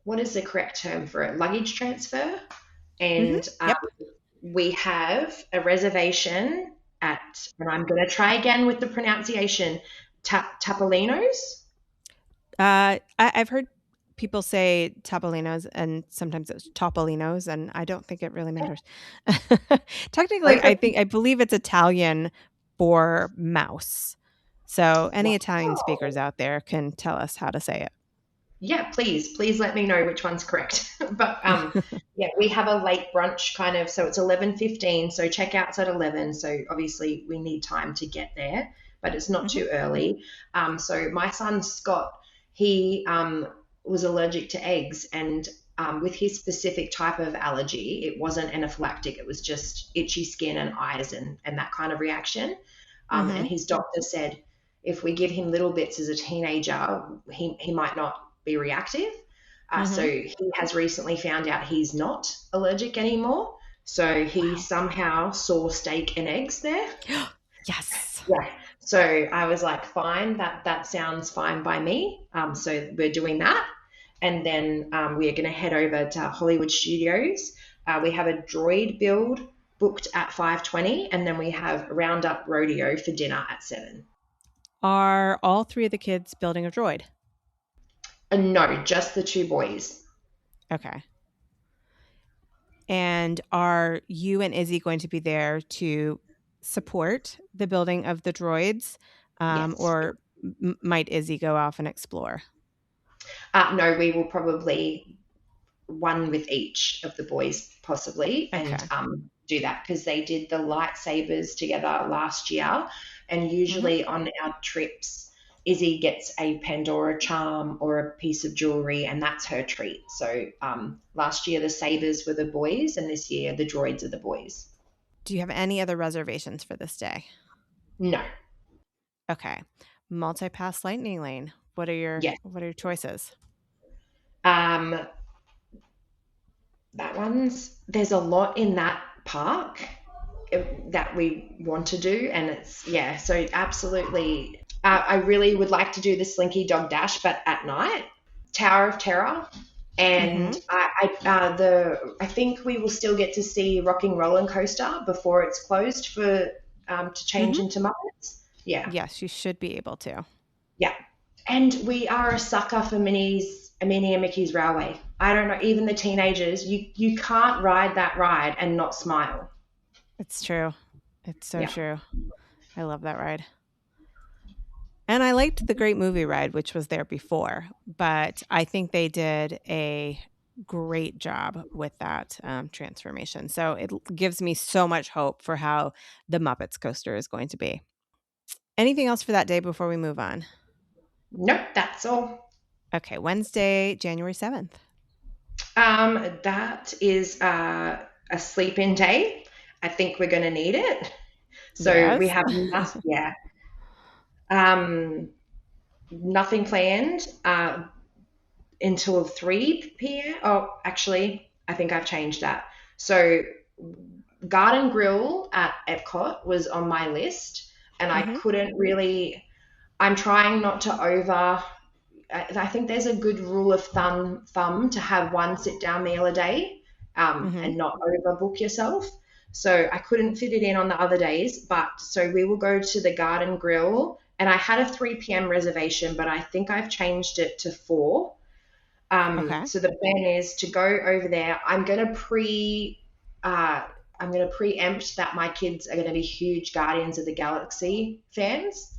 what is the correct term for it? Luggage transfer. And Yep. we have a reservation at, and I'm going to try again with the pronunciation, Tapolino's. I've heard people say Topolinos and sometimes it's Topolinos, and I don't think it really matters. Technically, Both of I believe it's Italian for mouse. So any Italian speakers Wow. out there can tell us how to say Yeah, please let me know which one's correct. But it. yeah, we have a late brunch kind of, so it's 11:15, so checkout's at 11, so obviously we need time to get there, but it's not Hmm. too early. So my son Scott, he was allergic to eggs, and with his specific type of allergy, it wasn't anaphylactic, it was just itchy skin and eyes and that kind of reaction. And Hmm. his doctor said if we give him little bits as a teenager, he might not be reactive. So Hmm. he has recently found out he's not allergic anymore. So he Wow. somehow saw steak and eggs there. Yes. Yeah. So I was like, fine, that sounds fine by me. So we're doing that. And then we are going to head over to Hollywood Studios. We have a droid build booked at 5:20, and then we have Roundup Rodeo for dinner at 7. Are all three of the kids building a droid? No, just the two boys. Okay. And are you and Izzy going to be there to support the building of the droids? Yes. Or might Izzy go off and explore? No, we will probably one with each of the boys possibly and Okay. do that because they did the lightsabers together last year. And Hmm. usually on our trips, Izzy gets a Pandora charm or a piece of jewelry, and that's her treat. So last year the sabers were the boys, and this year the droids are the boys. Do you have any other reservations for this day? No, Okay. Multi-pass lightning lane. yeah, What are your choices? um, that one's there's a lot in that park that we want to do, and it's yeah. So absolutely, I really would like to do the Slinky Dog Dash, but at night. Tower of Terror, Hmm. and I think we will still get to see Rocking Roller Coaster before it's closed for to change Hmm. into Muppets. Yeah, Yes, you should be able to. yeah. And we are a sucker for Minnie and Mickey's Railway. I don't know, even the teenagers, you can't ride that ride and not smile. It's true. It's so Yeah. true. I love that ride. And I liked the Great Movie Ride, which was there before, but I think they did a great job with that transformation. So it gives me so much hope for how the Muppets coaster is going to be. Anything else for that day before we move on? Nope, that's all. Okay, Wednesday, January 7th. That is a sleep-in day. I think we're going to need it. So we Yes. have nothing, yeah, um, nothing planned until 3 p.m. Oh, actually, I think I've changed that. So Garden Grill at Epcot was on my list, and I Hmm. couldn't really. I'm trying not to over. I think there's a good rule of thumb to have one sit down meal a day, Hmm. and not overbook yourself. So I couldn't fit it in on the other days, but so we will go to the Garden Grill, and I had a 3 p.m. reservation, but I think I've changed it to 4. Okay. So the plan is to go over there. Uh, I'm gonna preempt that my kids are gonna be huge Guardians of the Galaxy fans.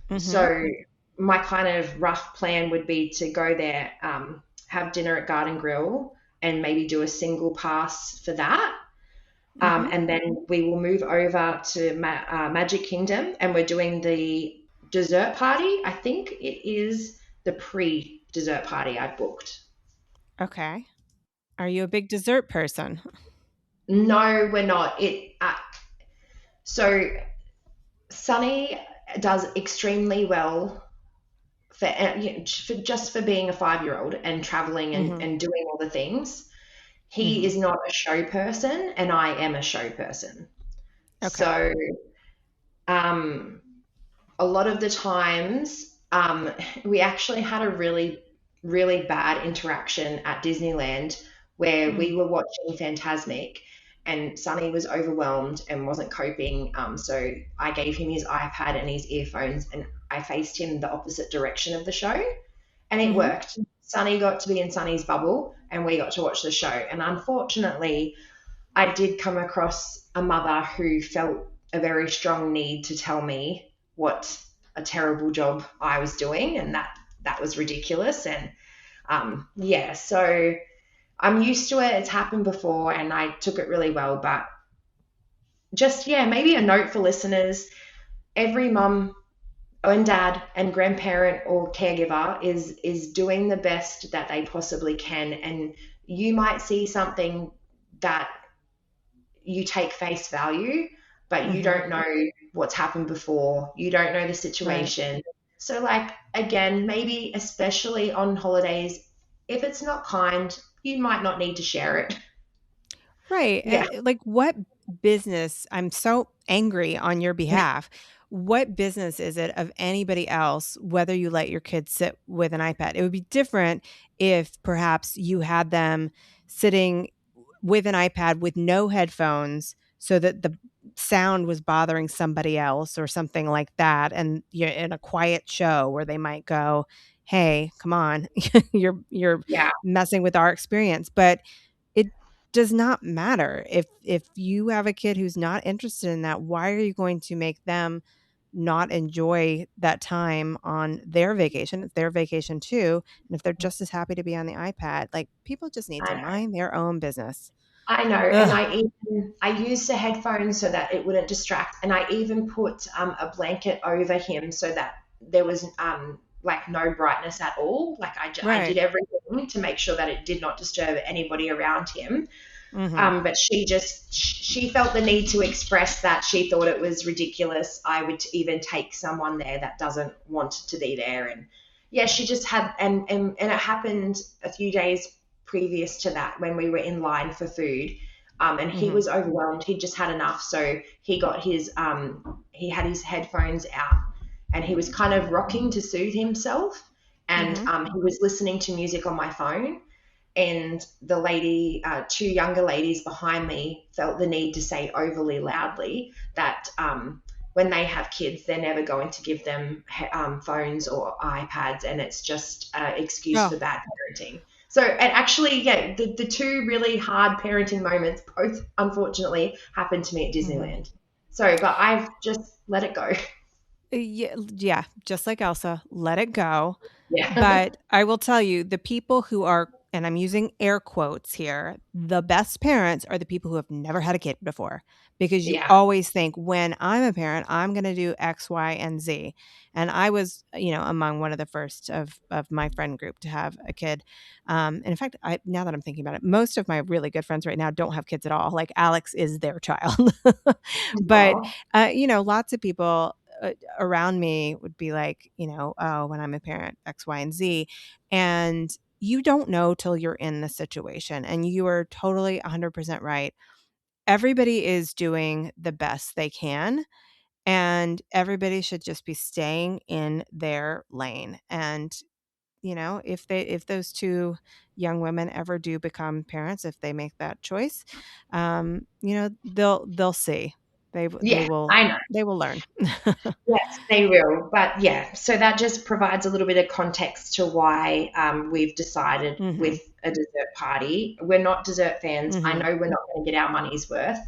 Hmm. So my kind of rough plan would be to go there, have dinner at Garden Grill, and maybe do a single pass for that. Hmm. And then we will move over to Magic Kingdom, and we're doing the dessert party. I think it is the pre-dessert party I booked. Okay. Are you a big dessert person? No, we're not. So Sunny does extremely well for, just for being a 5-year-old and traveling Mhm. and doing all the things. He Mhm. is not a show person, and I am a show person. Okay. So um, a lot of the times, we actually had a really, really bad interaction at Disneyland where Mm. we were watching Fantasmic and Sonny was overwhelmed and wasn't coping. So I gave him his iPad and his earphones and I faced him the opposite direction of the show and it Mhm. worked. Sonny got to be in Sonny's bubble and we got to watch the show. And unfortunately, I did come across a mother who felt a very strong need to tell me what a terrible job I was doing, and that was ridiculous. And yeah, so I'm used to it. It's happened before, and I took it really well. But just yeah, maybe a note for listeners: every mum and dad and grandparent or caregiver is doing the best that they possibly can, and you might see something that you take face value, but you Mhm. don't know what's happened before. You don't know the Right. situation. So, like, again, maybe especially on holidays, if it's not kind, you might not need to share it. Right. Yeah. Like, what business? I'm so angry on your behalf. What business is it of anybody else whether you let your kids sit with an iPad? It would be different if perhaps you had them sitting with an iPad with no headphones so that the sound was bothering somebody else or something like that. And you're in a quiet show where they might go, "Hey, come on, you're Yeah. messing with our experience." But it does not matter if you have a kid who's not interested in that, why are you going to make them not enjoy that time on their vacation? It's their vacation too, and if they're just as happy to be on the iPad, like, people just need to I mind their own business. I know, and Ugh. I used the headphones so that it wouldn't distract, and I even put a blanket over him so that there was like no brightness at all. Like I did Right. everything to make sure that it did not disturb anybody around him. Mhm. But she felt the need to express that she thought it was ridiculous. I would even take someone there that doesn't want to be there, and yeah, she just had and it happened a few days previous to that when we were in line for food. And he Mhm. was overwhelmed. He just had enough, so he had his headphones out, and he was kind of rocking to soothe himself, and Mhm. he was listening to music on my phone and the lady, two younger ladies behind me, felt the need to say overly loudly that when they have kids, they're never going to give them phones or iPads, and it's just an excuse Oh. for bad parenting. So, and actually, yeah, the two really hard parenting moments both unfortunately happened to me at Mhm. Disneyland. So, but I've just let it go. Yeah, yeah, just like Elsa, let it go. Yeah. But I will tell you, the people who are, and I'm using air quotes here, the best parents are the people who have never had a kid before. Because you Yeah. always think, when I'm a parent, I'm going to do X, Y, and Z. And I was, among one of the first of my friend group to have a kid. And in fact, now that I'm thinking about it, most of my really good friends right now don't have kids at all. Like, Alex is their child. But, Aw. lots of people around me would be like, "Oh, when I'm a parent, X, Y, and Z." And you don't know till you're in the situation. And you are totally 100% right. Everybody is doing the best they can, and everybody should just be staying in their lane. And, if those two young women ever do become parents, if they make that choice, they'll see. They Yeah, will I know. they will learn. Yes, they will. But yeah, so that just provides a little bit of context to why we've decided with Mhm. a dessert party. We're not dessert fans. I Mhm. know we're not going to get our money's worth.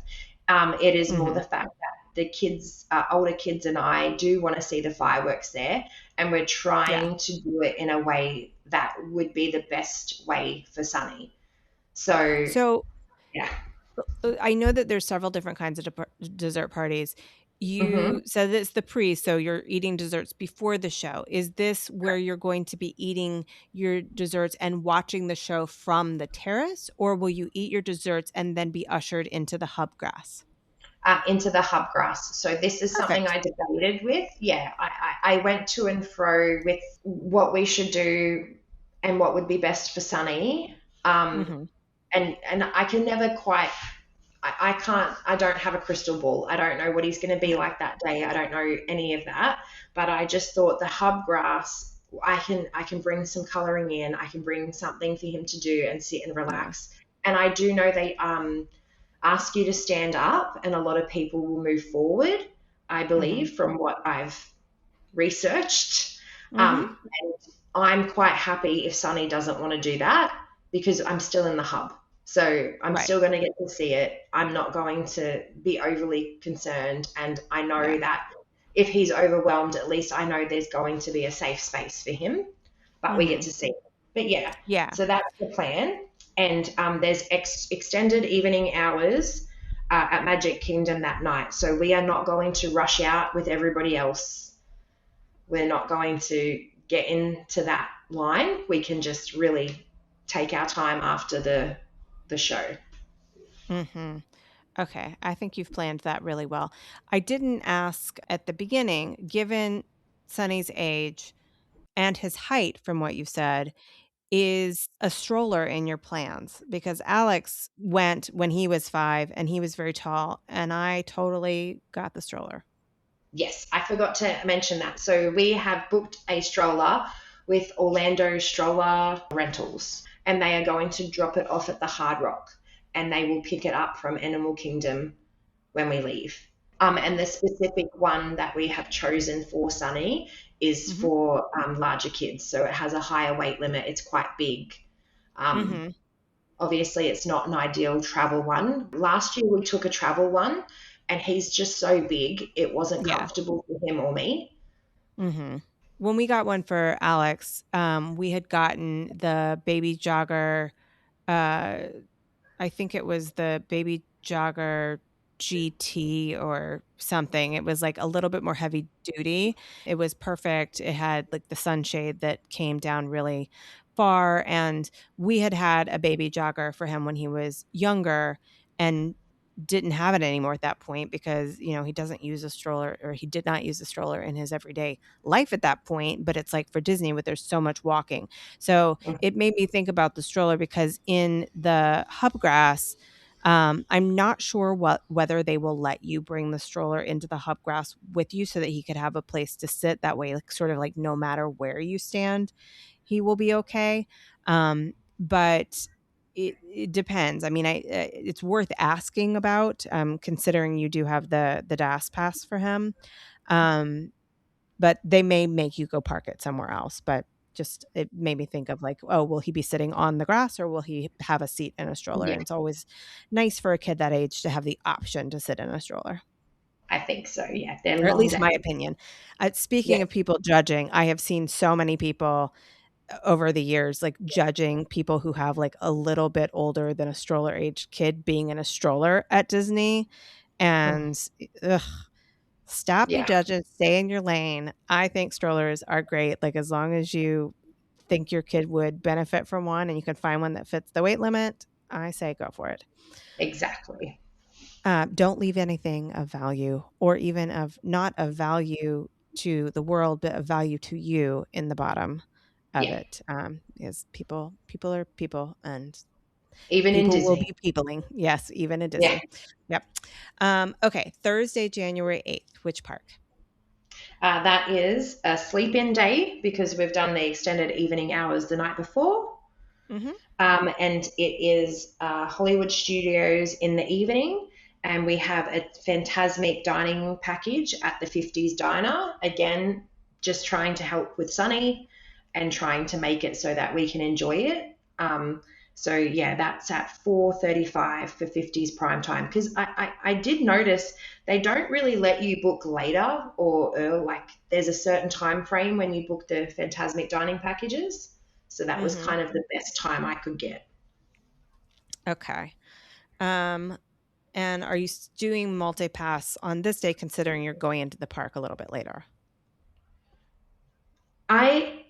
It is more the Mhm. fact that the kids, older kids, and I do want to see the fireworks there, and we're Yeah. trying to do it in a way that would be the best way for Sunny. So So, yeah. I know that there's several different kinds of dessert parties. Hmm. You said it's the pre, so you're eating desserts before the show. Is this where you're going to be eating your desserts and watching the show from the terrace, or will you eat your desserts and then be ushered into the hub grass? into the hub grass. So this is something Perfect. I debated with. Yeah, I went to and fro with what we should do and what would be best for Sunny. Um, Hmm. and I can never quite I can't, I don't have a crystal ball. I don't know what he's going to be Yeah. like that day. I don't know any of that. But I just thought the hub grass, I can bring some coloring in. I can bring something for him to do and sit and Yeah. relax. And I do know they ask you to stand up, and a lot of people will move forward, I Hmm. believe, from what I've researched. Hmm. And I'm quite happy if Sunny doesn't want to do that because I'm still in the hub. So I'm Right. still going to get to see it. I'm not going to be overly concerned. And I Yeah. know that if he's overwhelmed, at least I know there's going to be a safe space for him, but we get Hmm. to see it. But yeah, Yeah. so that's the plan. And there's extended evening hours at Magic Kingdom that night. So we are not going to rush out with everybody else. We're not going to get into that line. We can just really take our time after the show. Hmm. Okay. I think you've planned that really well. I didn't ask at the beginning, given Sonny's age and his height, from what you said, is a stroller in your plans? Because Alex went when he was 5 and he was very tall, and I totally got the stroller. Yes, I forgot to mention that. So we have booked a stroller with Orlando Stroller Rentals, and they are going to drop it off at the Hard Rock, and they will pick it up from Animal Kingdom when we leave. And the specific one that we have chosen for Sunny is Mhm. for larger kids, so it has a higher weight limit. It's quite big. Um, Mhm. Obviously, it's not an ideal travel one. Last year, we took a travel one, and he's just so big, it wasn't Yeah. comfortable for him or me. Mhm. When we got one for Alex, we had gotten the baby jogger, uh I think it was the Baby Jogger GT or something. It was, like, a little bit more heavy duty. It was perfect. It had, like, the sunshade that came down really far, and we had had a Baby Jogger for him when he was younger and didn't have it anymore at that point because, he doesn't use a stroller, or he did not use a stroller in his everyday life at that point, but it's like for Disney with there's so much walking. So it made me think about the stroller because in the hubgrass, I'm not sure whether they will let you bring the stroller into the hubgrass with you so that he could have a place to sit. That way, like sort of like no matter where you stand, he will be okay. But it depends. I mean, it's worth asking about, considering you do have the DAS pass for him. Um, but they may make you go park it somewhere else, but just it made me think of like, "Oh, will he be sitting on the grass or will he have a seat in a stroller?" Yeah, And it's always nice for a kid that age to have the option to sit in a stroller, I think so. Yeah, they're or at long least my days. opinion. Speaking Yeah. of people judging, I have seen so many people over the years, like, judging people who have, like, a little bit older than a stroller-aged kid being in a stroller at Disney, and, ugh. Stop the Yeah, judges, stay in your lane. I think strollers are great, like, as long as you think your kid would benefit from one and you can find one that fits the weight limit, I say go for it. exactly. Don't leave anything of value or even of not of value to the world, but of value to you in the bottom of Yeah, it, because people are people, and even in people will be Disney. peopling. Yes, even in Yeah. Disney. Yep. Okay, Thursday, January 8th, which park? That is a sleep in day because we've done the extended evening hours the night before. Mhm. And it is Hollywood Studios in the evening. And we have a Phantasmic dining package at the 50s Diner. Again, just trying to help with Sunny and trying to make it so that we can enjoy it. So yeah, that's at 4:35 for 50s prime time. Because I did notice they don't really let you book later or early. Like there's a certain time frame when you book the Phantasmic dining packages. So that was Mhm. kind of the best time I could get. Okay. Um, and are you doing multi-pass on this day considering you're going into the park a little bit later? I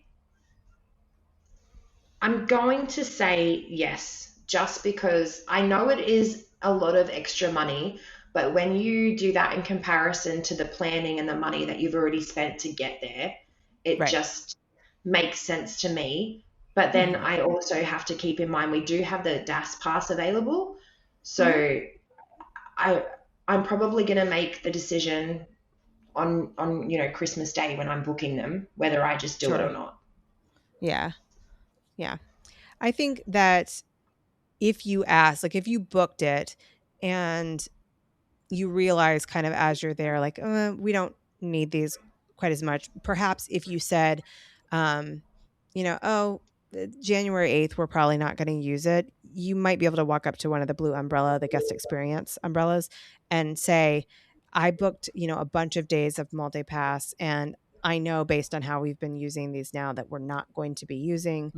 I'm going to say yes, just because I know it is a lot of extra money, But when you do that in comparison to the planning and the money that you've already spent to get there, it Right. just makes sense to me. But then Mhm. I also have to keep in mind we do have the DAS pass available. Mhm. So I I'm probably going to make the decision on Christmas Day when I'm booking them whether I just do it or Sure. not. Yeah. Yeah. I think that if you ask, like if you booked it and you realize kind of as you're there, like, we don't need these quite as much. Perhaps if you said, um, oh, January 8th, we're probably not going to use it. You might be able to walk up to one of the blue umbrella, the guest experience umbrellas, and say, I booked, a bunch of days of multi-pass, and I know based on how we've been using these now that we're not going to be using,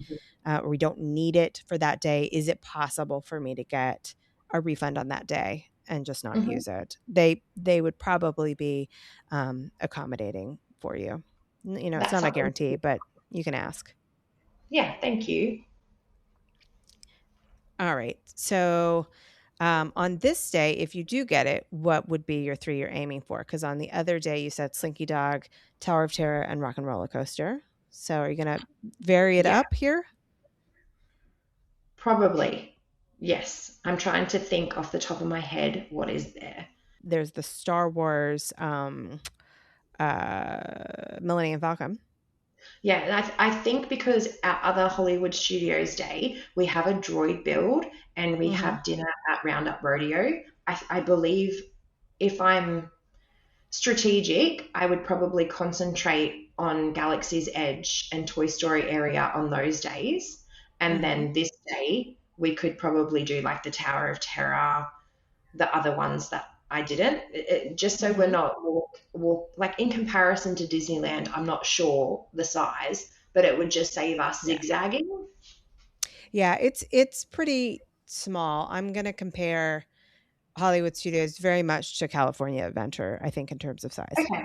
Mhm. or we don't need it for that day. Is it possible for me to get a refund on that day and just not Mhm. use it? They would probably be accommodating for you. It's That not a sounds guarantee, but you can ask. Yeah, thank you. All right. So on this day, if you do get it, what would be your three you're aiming for? Because on the other day, you said Slinky Dog, Tower of Terror, and Rock and Roller Coaster. So are you going to vary it Yeah, up here? probably. Yes. I'm trying to think off the top of my head what is there. There's the Star Wars Millennium Falcon. Yeah, and I think because our other Hollywood Studios day, we have a droid build and we Hmm. have dinner at Roundup Rodeo. I believe if I'm strategic, I would probably concentrate on Galaxy's Edge and Toy Story area on those days. And Hmm. then this day, we could probably do like the Tower of Terror, the other ones that I didn't, just so we're Hmm. not walk like in comparison to Disneyland. I'm not sure the size, but it would just save us Yeah. zigzagging. Yeah, it's pretty small. I'm gonna compare Hollywood Studios very much to California Adventure, I think, in terms of size. Okay.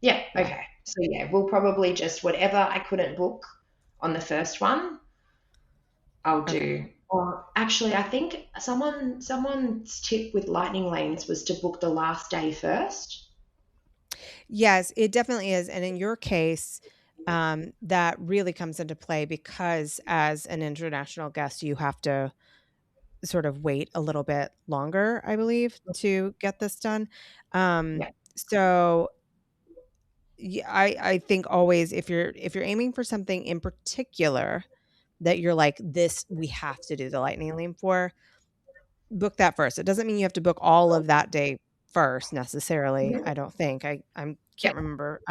Yeah. Yeah. Okay. So yeah, we'll probably just whatever I couldn't book on the first one, I'll Okay. do. Or actually, I think someone's tip with lightning lanes was to book the last day first. Yes, it definitely is. And in your case, that really comes into play because as an international guest, you have to sort of wait a little bit longer, I believe, to get this done. Um, Yeah. so yeah, I think always if you're aiming for something in particular that you're like, this we have to do the lightning lane for, book that first. It doesn't mean you have to book all of that day first necessarily. Mhm. I don't think. I Yeah. can't remember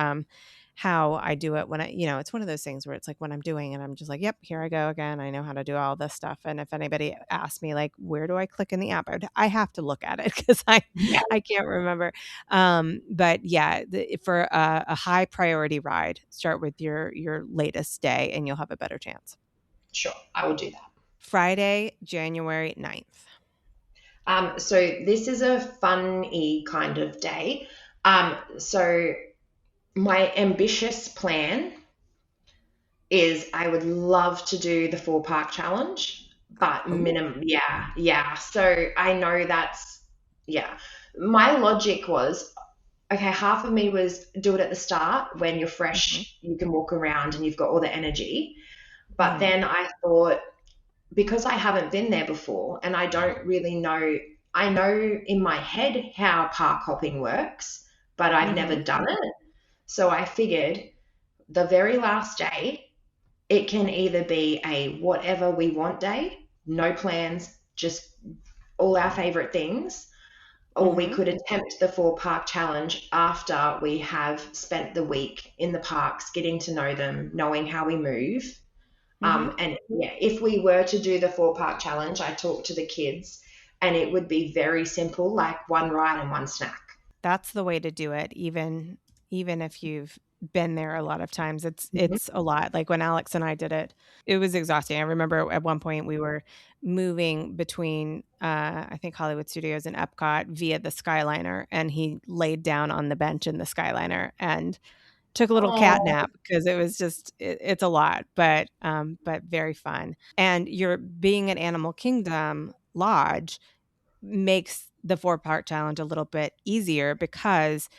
how I do it when it's one of those things where it's like when I'm doing it, I'm just like, yep, here I go again. I know how to do all this stuff. And if anybody asks me like, where do I click in the app? I have to look at it because Yeah. I can't remember. But yeah, for a high priority ride, start with your latest day and you'll have a better chance. Sure. I will do that. Friday, January 9th. So this is a funny kind of day. So my ambitious plan is I would love to do the 4 park challenge, but Oh. minimum, yeah, yeah. So I know that's, yeah. My logic was, okay, half of me was do it at the start when you're Mhm. fresh, you can walk around and you've got all the energy. But Mhm. then I thought, because I haven't been there before and I don't really know, I know in my head how park hopping works, but I've never Mhm. done it. So I figured the very last day, it can either be a whatever we want day, no plans, just all our favorite things, or we Mhm. could attempt the 4 park challenge after we have spent the week in the parks, getting to know them, knowing how we move. Mhm. And yeah, if we were to do the 4 park challenge, I talked to the kids and it would be very simple, like one ride and one snack. That's the way to do it, even if you've been there a lot of times. It's Mhm. it's a lot. Like when Alex and I did it, it was exhausting. I remember at one point we were moving between I think Hollywood Studios and Epcot via the Skyliner, and he laid down on the bench in the Skyliner and took a little cat Oh, nap because it was just it's a lot, but very fun. And you're being at Animal Kingdom Lodge makes the 4-park challenge a little bit easier because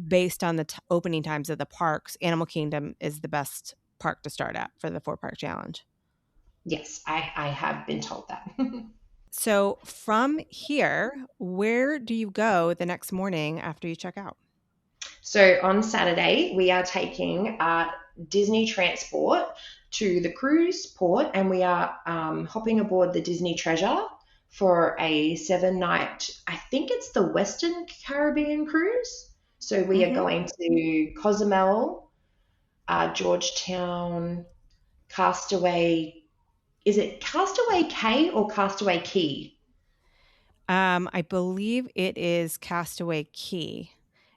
based on the opening times of the parks, Animal Kingdom is the best park to start at for the 4-park challenge. Yes, I have been told that. So from here, where do you go the next morning after you check out? So on Saturday, we are taking Disney Transport to the cruise port, and we are hopping aboard the Disney Treasure for a 7 night, I think it's the Western Caribbean cruise. So we are Mm-hmm. going to Cozumel, Georgetown, Castaway. Is it Castaway Cay or Castaway Key? I believe it is Castaway Key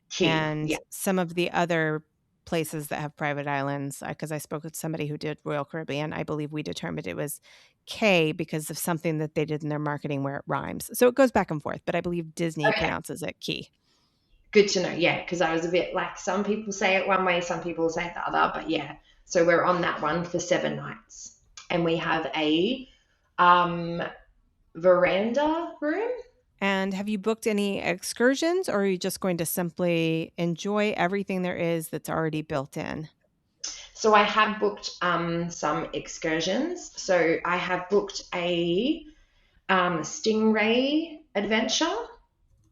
Key, and yeah. some of the other places that have private islands. Because I spoke with somebody who did Royal Caribbean. I believe we determined it was K because of something that they did in their marketing where it rhymes. So it goes back and forth, but I believe Disney Okay, pronounces it Key. good to know. Yeah, because I was a bit like some people say it one way, some people say it the other, but yeah. So we're on that one for 7 nights, and we have a um, veranda room. And have you booked any excursions or are you just going to simply enjoy everything there is that's already built in? So I have booked some excursions. So I have booked a stingray adventure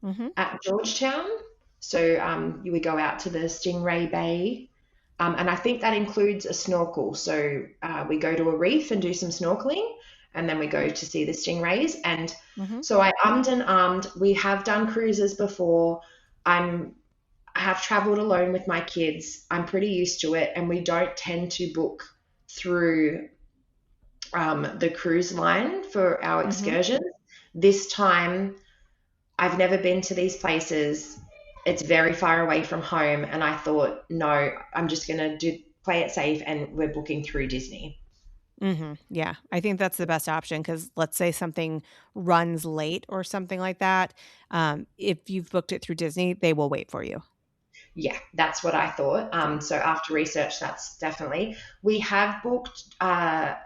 Mm-hmm. at Georgetown. So we go out to the Stingray Bay, and I think that includes a snorkel. So we go to a reef and do some snorkeling, and then we go to see the stingrays. And Mm-hmm. so I ummed and ummed. We have done cruises before. I have traveled alone with my kids. I'm pretty used to it, and we don't tend to book through the cruise line for our Mm-hmm. excursions. This time I've never been to these places. It's very far away from home, and I thought, no, I'm just gonna do play it safe, and we're booking through Disney. Mm-hmm. Yeah, I think that's the best option because let's say something runs late or something like that. If you've booked it through Disney, they will wait for you. Yeah, that's what I thought. So, So after research, that's definitely we have booked at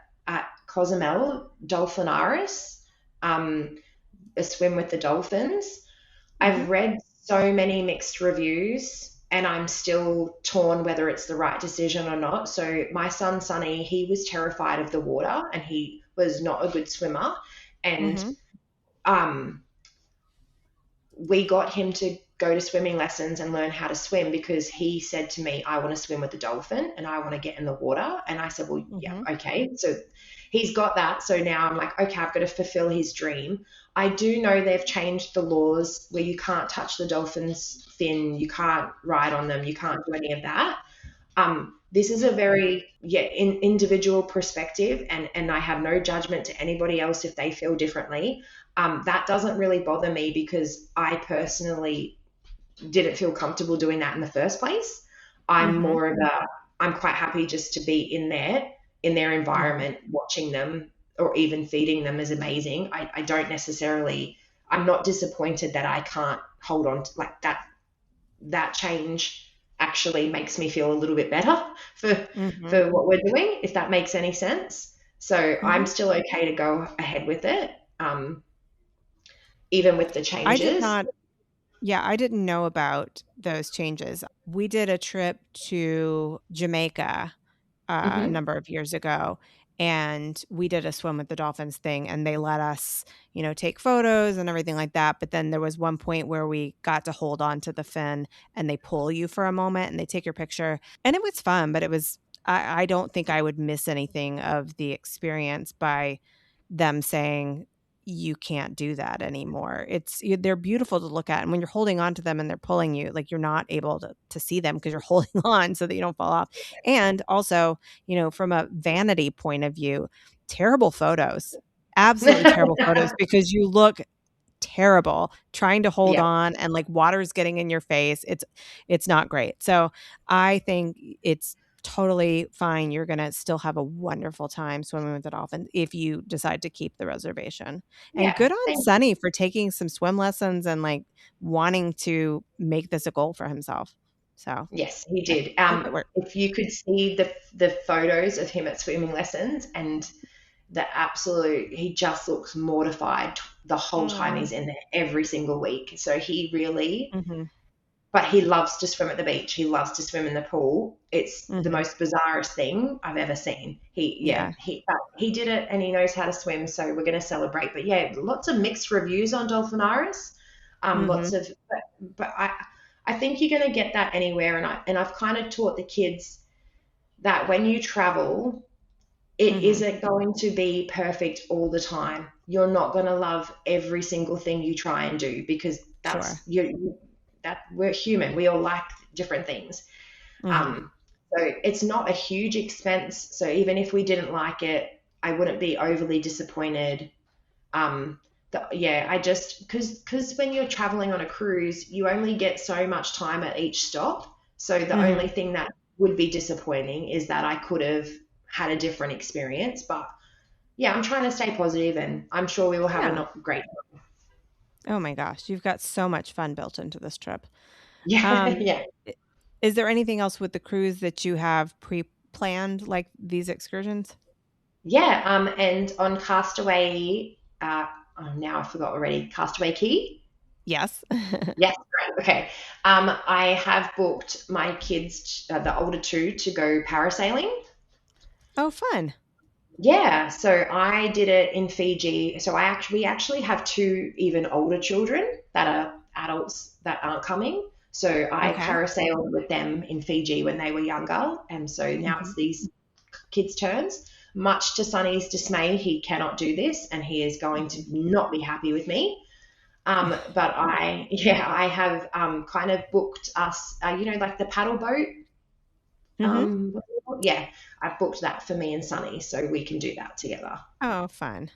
Cozumel Dolphinaris, um, a swim with the dolphins. mm-hmm. I've read so many mixed reviews and I'm still torn whether it's the right decision or not. So my son Sonny, he was terrified of the water and he was not a good swimmer. And Mm-hmm. um, we got him to go to swimming lessons and learn how to swim because he said to me, I want to swim with the dolphin and I want to get in the water. And I said, well, yeah, Mm-hmm. okay. So he's got that. So now I'm like, okay, I've got to fulfill his dream. I do know they've changed the laws where you can't touch the dolphin's fin, you can't ride on them, you can't do any of that. This is a very individual perspective, and I have no judgment to anybody else if they feel differently. That doesn't really bother me because I personally didn't feel comfortable doing that in the first place. I'm Mm-hmm. more of a I'm quite happy just to be in their Mm-hmm. environment, watching them or even feeding them is amazing. I don't necessarily I'm not disappointed that I can't hold on to like that change actually makes me feel a little bit better Mm-hmm. for what we're doing, if that makes any sense. So I'm Mm-hmm. still okay to go ahead with it, even with the I did changes. not. Yeah, I didn't know about those changes. We did a trip to Jamaica a Hmm. number of years ago, and we did a swim with the dolphins thing, and they let us, take photos and everything like that. But then there was one point where we got to hold on to the fin, and they pull you for a moment, and they take your picture, and it was fun. But it was, I don't think I would miss anything of the experience by them saying you can't do that anymore. They're beautiful to look at, and when you're holding on to them and they're pulling you, like you're not able to see them because you're holding on so that you don't fall off. And also, from a vanity point of view, terrible photos, absolutely terrible photos because you look terrible trying to hold Yeah. on and like water's getting in your face. It's not great. So I think it's totally fine. You're going to still have a wonderful time swimming with the dolphins if you decide to keep the reservation. And Yeah. good on Thank you. Sunny for taking some swim lessons and like wanting to make this a goal for himself. So Yes, he I did. hope it works. If you could see the photos of him at swimming lessons and the absolute, he just looks mortified the whole time Mm, he's in there every single week. So he really, mm-hmm, but he loves to swim at the beach. He loves to swim in the pool. It's the mm-hmm. most bizarrest thing I've ever seen. Yeah. But he did it and he knows how to swim. So we're going to celebrate. But yeah, lots of mixed reviews on Dolphinaris. Mm-hmm. Lots of, but I think you're going to get that anywhere. And I've kind of taught the kids that when you travel, it Mm-hmm. isn't going to be perfect all the time. You're not going to love every single thing you try and do because Sure. that we're human. We all like different things. Mm-hmm. Um, so it's not a huge expense. So even if we didn't like it, I wouldn't be overly disappointed. Yeah, I just because when you're traveling on a cruise, you only get so much time at each stop. So the Mm-hmm. only thing that would be disappointing is that I could have had a different experience. But yeah, I'm trying to stay positive, and I'm sure we will have Yeah. a great. Oh my gosh, you've got so much fun built into this trip. Yeah, Um, yeah, i- is there anything else with the cruise that you have pre-planned, like these excursions? yeah. And on Castaway, now I forgot already. Castaway Key. Yes. Yes, great. Okay. I have booked my kids, the older two, to go parasailing. Oh, fun. Yeah, so I did it in Fiji. So we actually have two even older children that are adults that aren't coming. So I Okay. parasailed with them in Fiji when they were younger, and so now Hmm. it's these kids' turns. Much to Sonny's dismay, he cannot do this, and he is going to not be happy with me. But I have kind of booked us, like the paddle boat. Hmm. Um, yeah, I've booked that for me and Sonny, so we can do that together. Oh, fun.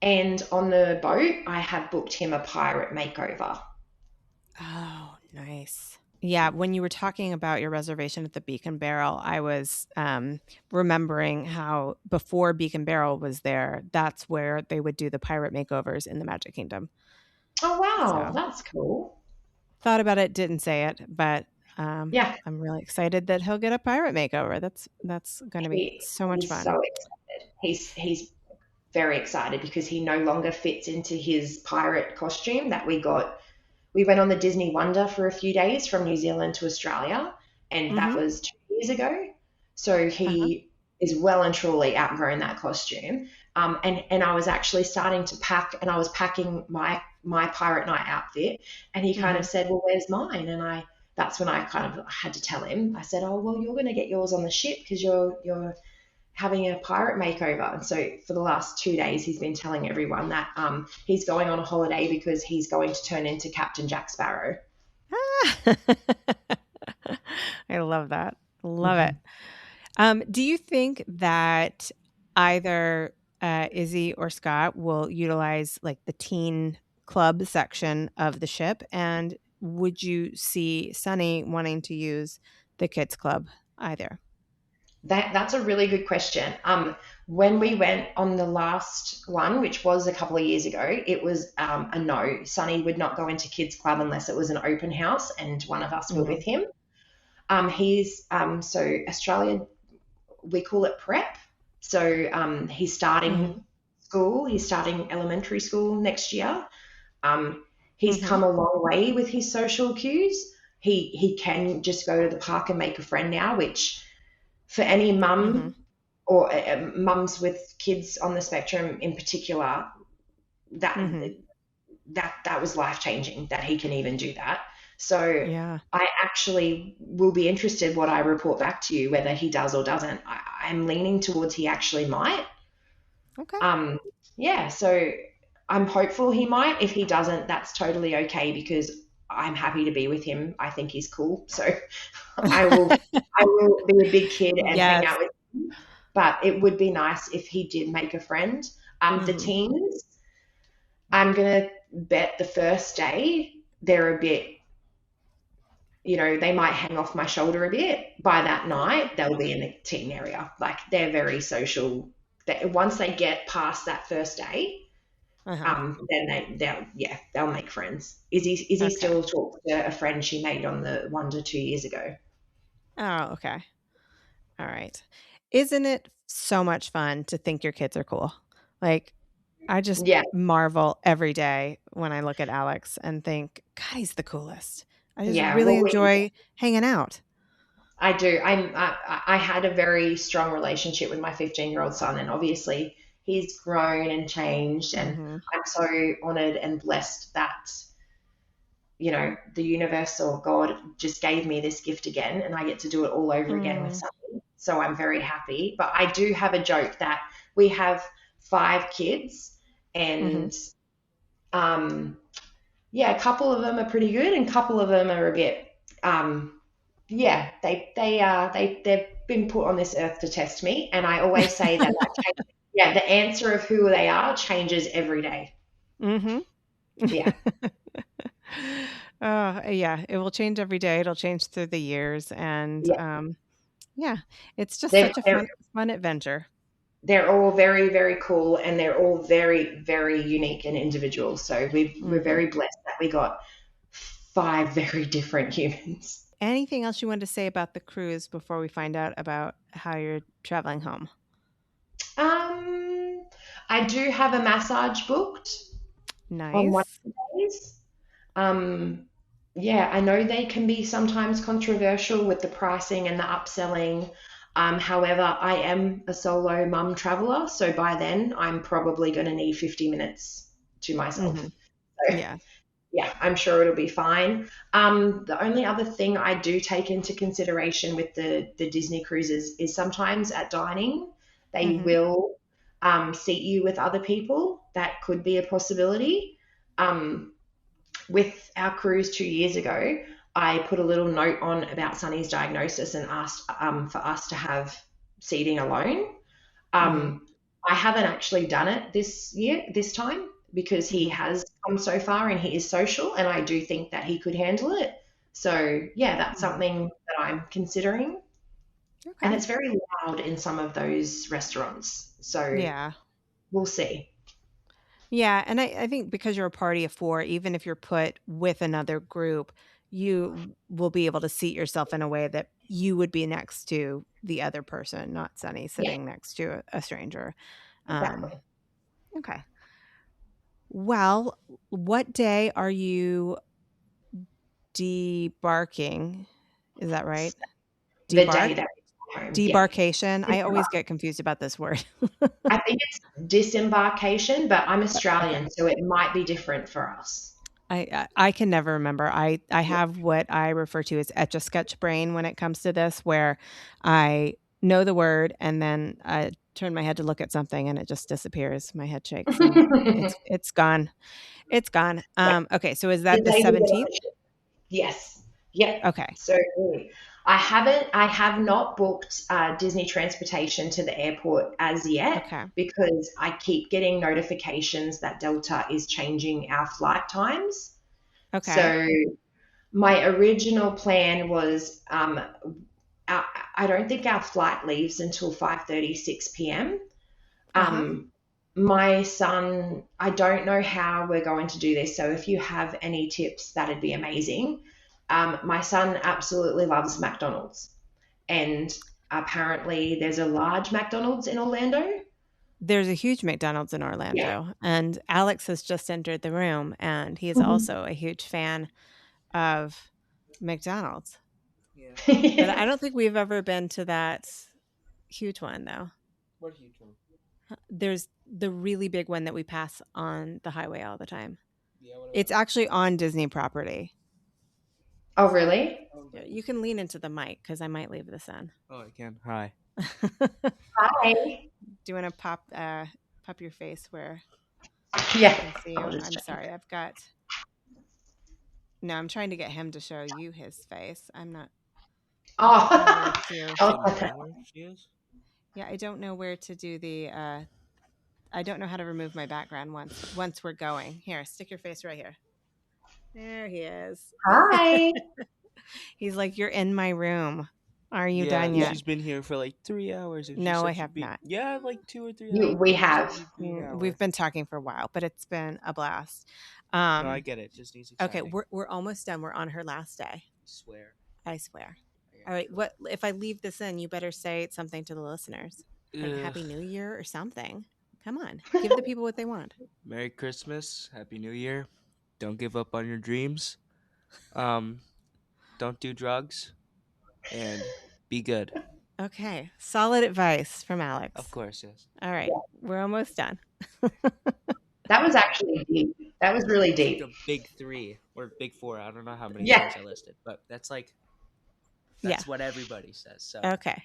And on the boat, I have booked him a pirate makeover. Oh, nice. Yeah, when you were talking about your reservation at the Beacon Barrel, I was remembering how before Beacon Barrel was there, that's where they would do the pirate makeovers in the Magic Kingdom. Oh, wow, So that's cool. thought about it, didn't say it, but Yeah, I'm really excited that he'll get a pirate makeover. That's going to be so much he's fun. so excited. He's very excited because he no longer fits into his pirate costume that we got. We went on the Disney Wonder for a few days from New Zealand to Australia, and that Mm-hmm. was 2 years ago. So Uh-huh. he is well and truly outgrown that costume. And I was actually starting to pack, and I was packing my pirate night outfit, and he kind Mm-hmm. of said, "Well, where's mine?" And that's when I kind of had to tell him. I said, "Oh, well, you're going to get yours on the ship because you're having a pirate makeover." And so for the last 2 days, he's been telling everyone that he's going on a holiday because he's going to turn into Captain Jack Sparrow. Ah! I love that. Love it. Mhm. Do you think that either Izzy or Scott will utilize like the teen club section of the ship? And would you see Sunny wanting to use the kids club either? That's a really good question. When we went on the last one, which was a couple of years ago, it was a no. Sonny would not go into kids club unless it was an open house, and one of us were Hmm. with him. He's so Australia, we call it prep. So he's Hmm. starting school. He's starting elementary school next year. He's Hmm. come a long way with his social cues. He can just go to the park and make a friend now, which for any Hmm. mum or mums with kids on the spectrum in particular, that Hmm. that was life changing that he can even do that. So Yeah. I actually will be interested what I report back to you whether he does or doesn't. I'm leaning towards he actually might. Okay. Um, yeah, so I'm hopeful he might. If he doesn't, that's totally okay because I'm happy to be with him. I think he's cool. So I will I will be a big kid and hang Yes. out with him. But it would be nice if he did make a friend. The Hmm. teens, I'm gonna bet the first day they're a bit, they might hang off my shoulder a bit. By that night, they'll be in the teen area. Like they're very social. Once they get past that first day, Uh-huh. then they'll make friends. Izzy Okay. still talks to a friend she made on the Wonder 2 years ago. Oh, okay. All right. Isn't it so much fun to think your kids are cool? Like, I just Yeah, marvel every day when I look at Alex and think, God, he's the coolest. I just yeah. really Well, enjoy hanging out. I do. I had a very strong relationship with my 15-year-old son, and obviously he's grown and changed. And Hmm. I'm so honored and blessed that, the universe or God just gave me this gift again, and I get to do it all over again with Mm, something. So I'm very happy. But I do have a joke that we have 5 kids, hmm. and um, yeah, a couple of them are pretty good, and a couple of them are a bit, yeah, they've been put on this earth to test me, and I always say yeah, the answer of who they are changes every day. Hmm. Yeah, Yeah, it will change every day. It'll change through the years. And yeah, yeah, it's just they're such a they're fun adventure. they're all very very cool, and they're all very very unique and individual. So we're Hmm. very blessed that we got 5 very different humans. Anything else you wanted to say about the cruise before we find out about how you're traveling home? Um, I do have a massage booked on one Nice. of the days. Um, yeah, I know they can be sometimes controversial with the pricing and the upselling. However, I am a solo mum traveler, so by then I'm probably going to need 50 minutes to Hmm. myself. So, Yeah. yeah, I'm sure it'll be fine. The only other thing I do take into consideration with the Disney cruises is sometimes at dining, they Hmm. will seat you with other people. That could be a possibility. Um, with our cruise 2 years ago, I put a little note on about Sunny's diagnosis and asked for us to have seating alone. Hmm. Um, I haven't actually done it this time, because he Hmm. has come so far and he is social, and I do think that he could handle it. So, yeah, that's Hmm. something that I'm considering. And Okay. it's very loud in some of those restaurants. So, Yeah. we'll see. Yeah. And I think because you're a party of four, even if you're put with another group, you will be able to seat yourself in a way that you would be next to the other person, not Sunny Yeah, sitting next to a stranger. Um, exactly. okay. Well, what day are you debarking? Is that right? The Debark? day that we go home. Yeah. Debarkation? I always get confused about this word. I think it's disembarkation, but I'm Okay. Australian, so it might be different for us. I can never remember. I Yeah. have what I refer to as etch a sketch brain when it comes to this, where I know the word and then I turn my head to look at something and it just disappears. My head shakes and it's gone. It's gone. Yeah. Okay, so is The that the day we get off 17th? the ship. Yes. Yep. Okay. So I have not booked Disney transportation to the airport as yet, Okay. because I keep getting notifications that Delta is changing our flight times. Okay. So my original plan was, our, I don't think our flight leaves until 5:36 p.m. Uh-huh. Um, my son, I don't know how we're going to do this. So if you have any tips, that'd be amazing. My son absolutely loves McDonald's, and apparently there's a large McDonald's in Orlando. There's a huge McDonald's in Yeah. Orlando, and Alex has just entered the room, and he is Mhm. also a huge fan of McDonald's. Yeah. But I Yeah. don't think we've ever been to that huge one, though. What huge one? There's the really big one that we pass on the highway all the time. Yeah, what about It's it? actually on Disney property. Oh, really? Oh, Yeah, okay. you can lean into the mic because I might leave this in. Oh, I can. Hi. Do Hi. you want to pop your face where I Yeah. can see I'll you? just I'm check. sorry. No, I'm trying to get him to show you his face. I don't know where Oh, to. Does oh, it matter where she is? Yeah, I don't know where to do the I don't know how to remove my background once we're going. Here, stick your face right here. There he is. hi. He's like, "You're in my room. Are you Yeah, done Yeah, yet?" she's been here for like 3 hours, and she No, I said she'd have be not. like 2 or 3 hours. we She said have. she'd be an We've hour. been talking for a while, but it's been a blast. No, I Um, get it. Just needs okay, exciting. we're almost done. We're on her last day. I swear. I swear. I All got right, what if I leave this in? You better say something to the listeners. you. Ugh. Happy New Year or something. Come on. Give the people what they want. Merry Christmas, Happy New Year. Don't give up on your dreams. Don't do drugs, and be good. Okay. Solid advice from Of Alex. course, yes. All right. We're almost done. That was actually deep. That was really It's like deep. a big 3 or big 4. I don't know how many Yeah. things I listed, but that's what everybody says. So Okay.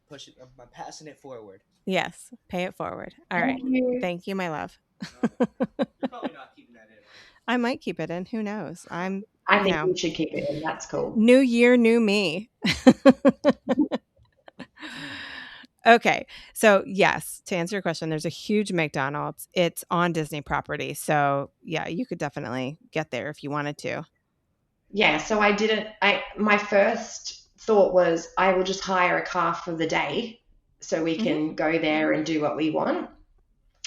push it. I'm passing it forward. Yes. Pay it forward. All right. Thank you. Thank you, my love. You're probably not keeping that in. I might keep it in. Who knows? I think you should keep it in. That's cool. New year, new me. Okay. So yes, to answer your question, there's a huge McDonald's. It's on Disney property. So yeah, you could definitely get there if you wanted to. Yeah, so my first thought was I will just hire a car for the day so we can go there and do what we want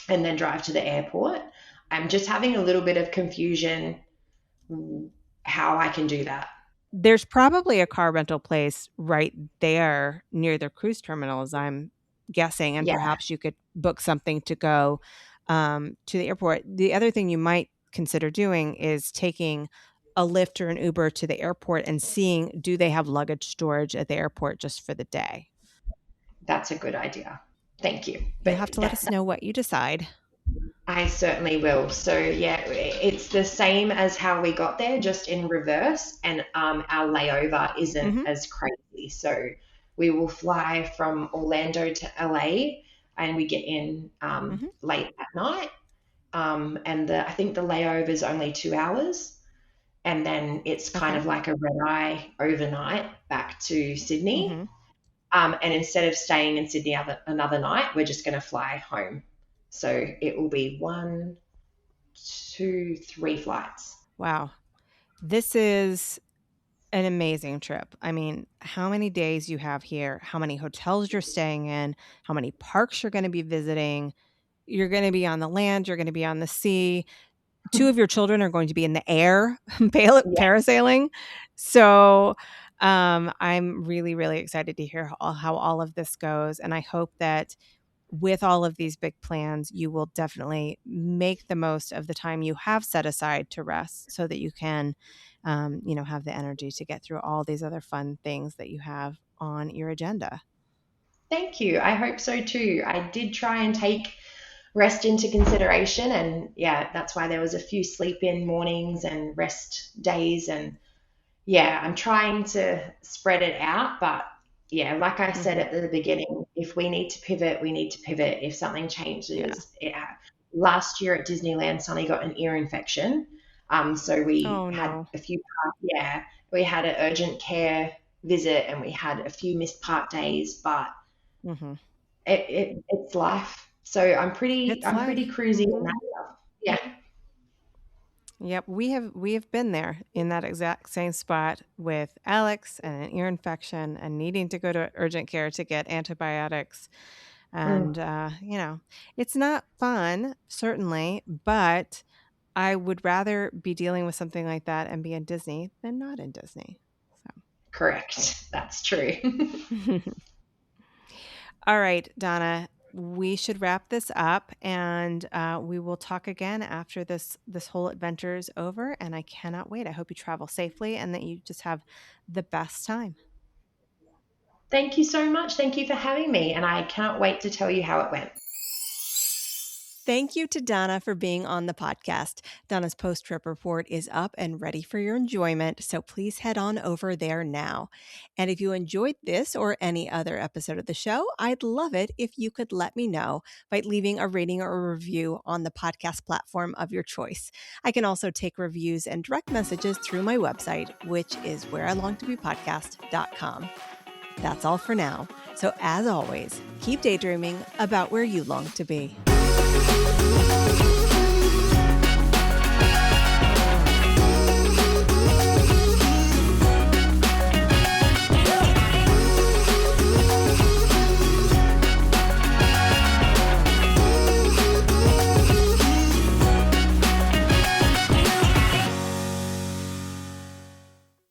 and then drive to the airport. I'm just having a little bit of confusion how I can do that. There's probably a car rental place right there near the cruise terminal, as I'm guessing, and perhaps you could book something to go to the airport. The other thing you might consider doing is taking a Lyft or an Uber to the airport and seeing, do they have luggage storage at the airport just for the day? That's a good idea. Thank you. You'll have to let us know what you decide. I certainly will. So yeah, it's the same as how we got there, just in reverse, and our layover isn't as crazy. So we will fly from Orlando to LA, and we get in late at night. And I think the layover is only 2 hours. And then it's kind of like a red-eye overnight back to Sydney. And instead of staying in Sydney another night, we're just going to fly home. So it will be 1, 2, 3 flights. Wow. This is an amazing trip. I mean, how many days you have here, how many hotels you're staying in, how many parks you're going to be visiting. You're going to be on the land, you're going to be on the sea. 2 of your children are going to be in the air parasailing. So I'm really, really excited to hear how all of this goes. And I hope that with all of these big plans, you will definitely make the most of the time you have set aside to rest so that you can, have the energy to get through all these other fun things that you have on your agenda. Thank you. I hope so too. I did try and take rest into consideration, and that's why there was a few sleep in mornings and rest days, and I'm trying to spread it out, but like I said at the beginning, if we need to pivot, we need to pivot. If something changes, last year at Disneyland, Sonny got an ear infection, so we had a few we had an urgent care visit, and we had a few missed park days, but it's life. So I'm pretty cruisy in that stuff. Yeah. Yep, we have been there in that exact same spot with Alex and an ear infection and needing to go to urgent care to get antibiotics. And it's not fun, certainly, but I would rather be dealing with something like that and be in Disney than not in Disney. So. Correct. That's true. All right, Donna. We should wrap this up, and we will talk again after this whole adventure is over, and I cannot wait. I hope you travel safely and that you just have the best time. Thank you so much. Thank you for having me, and I cannot wait to tell you how it went. Thank you to Donna for being on the podcast. Donna's post-trip report is up and ready for your enjoyment, so please head on over there now. And if you enjoyed this or any other episode of the show, I'd love it if you could let me know by leaving a rating or a review on the podcast platform of your choice. I can also take reviews and direct messages through my website, which is whereilongtobepodcast.com. That's all for now. So as always, keep daydreaming about where you long to be.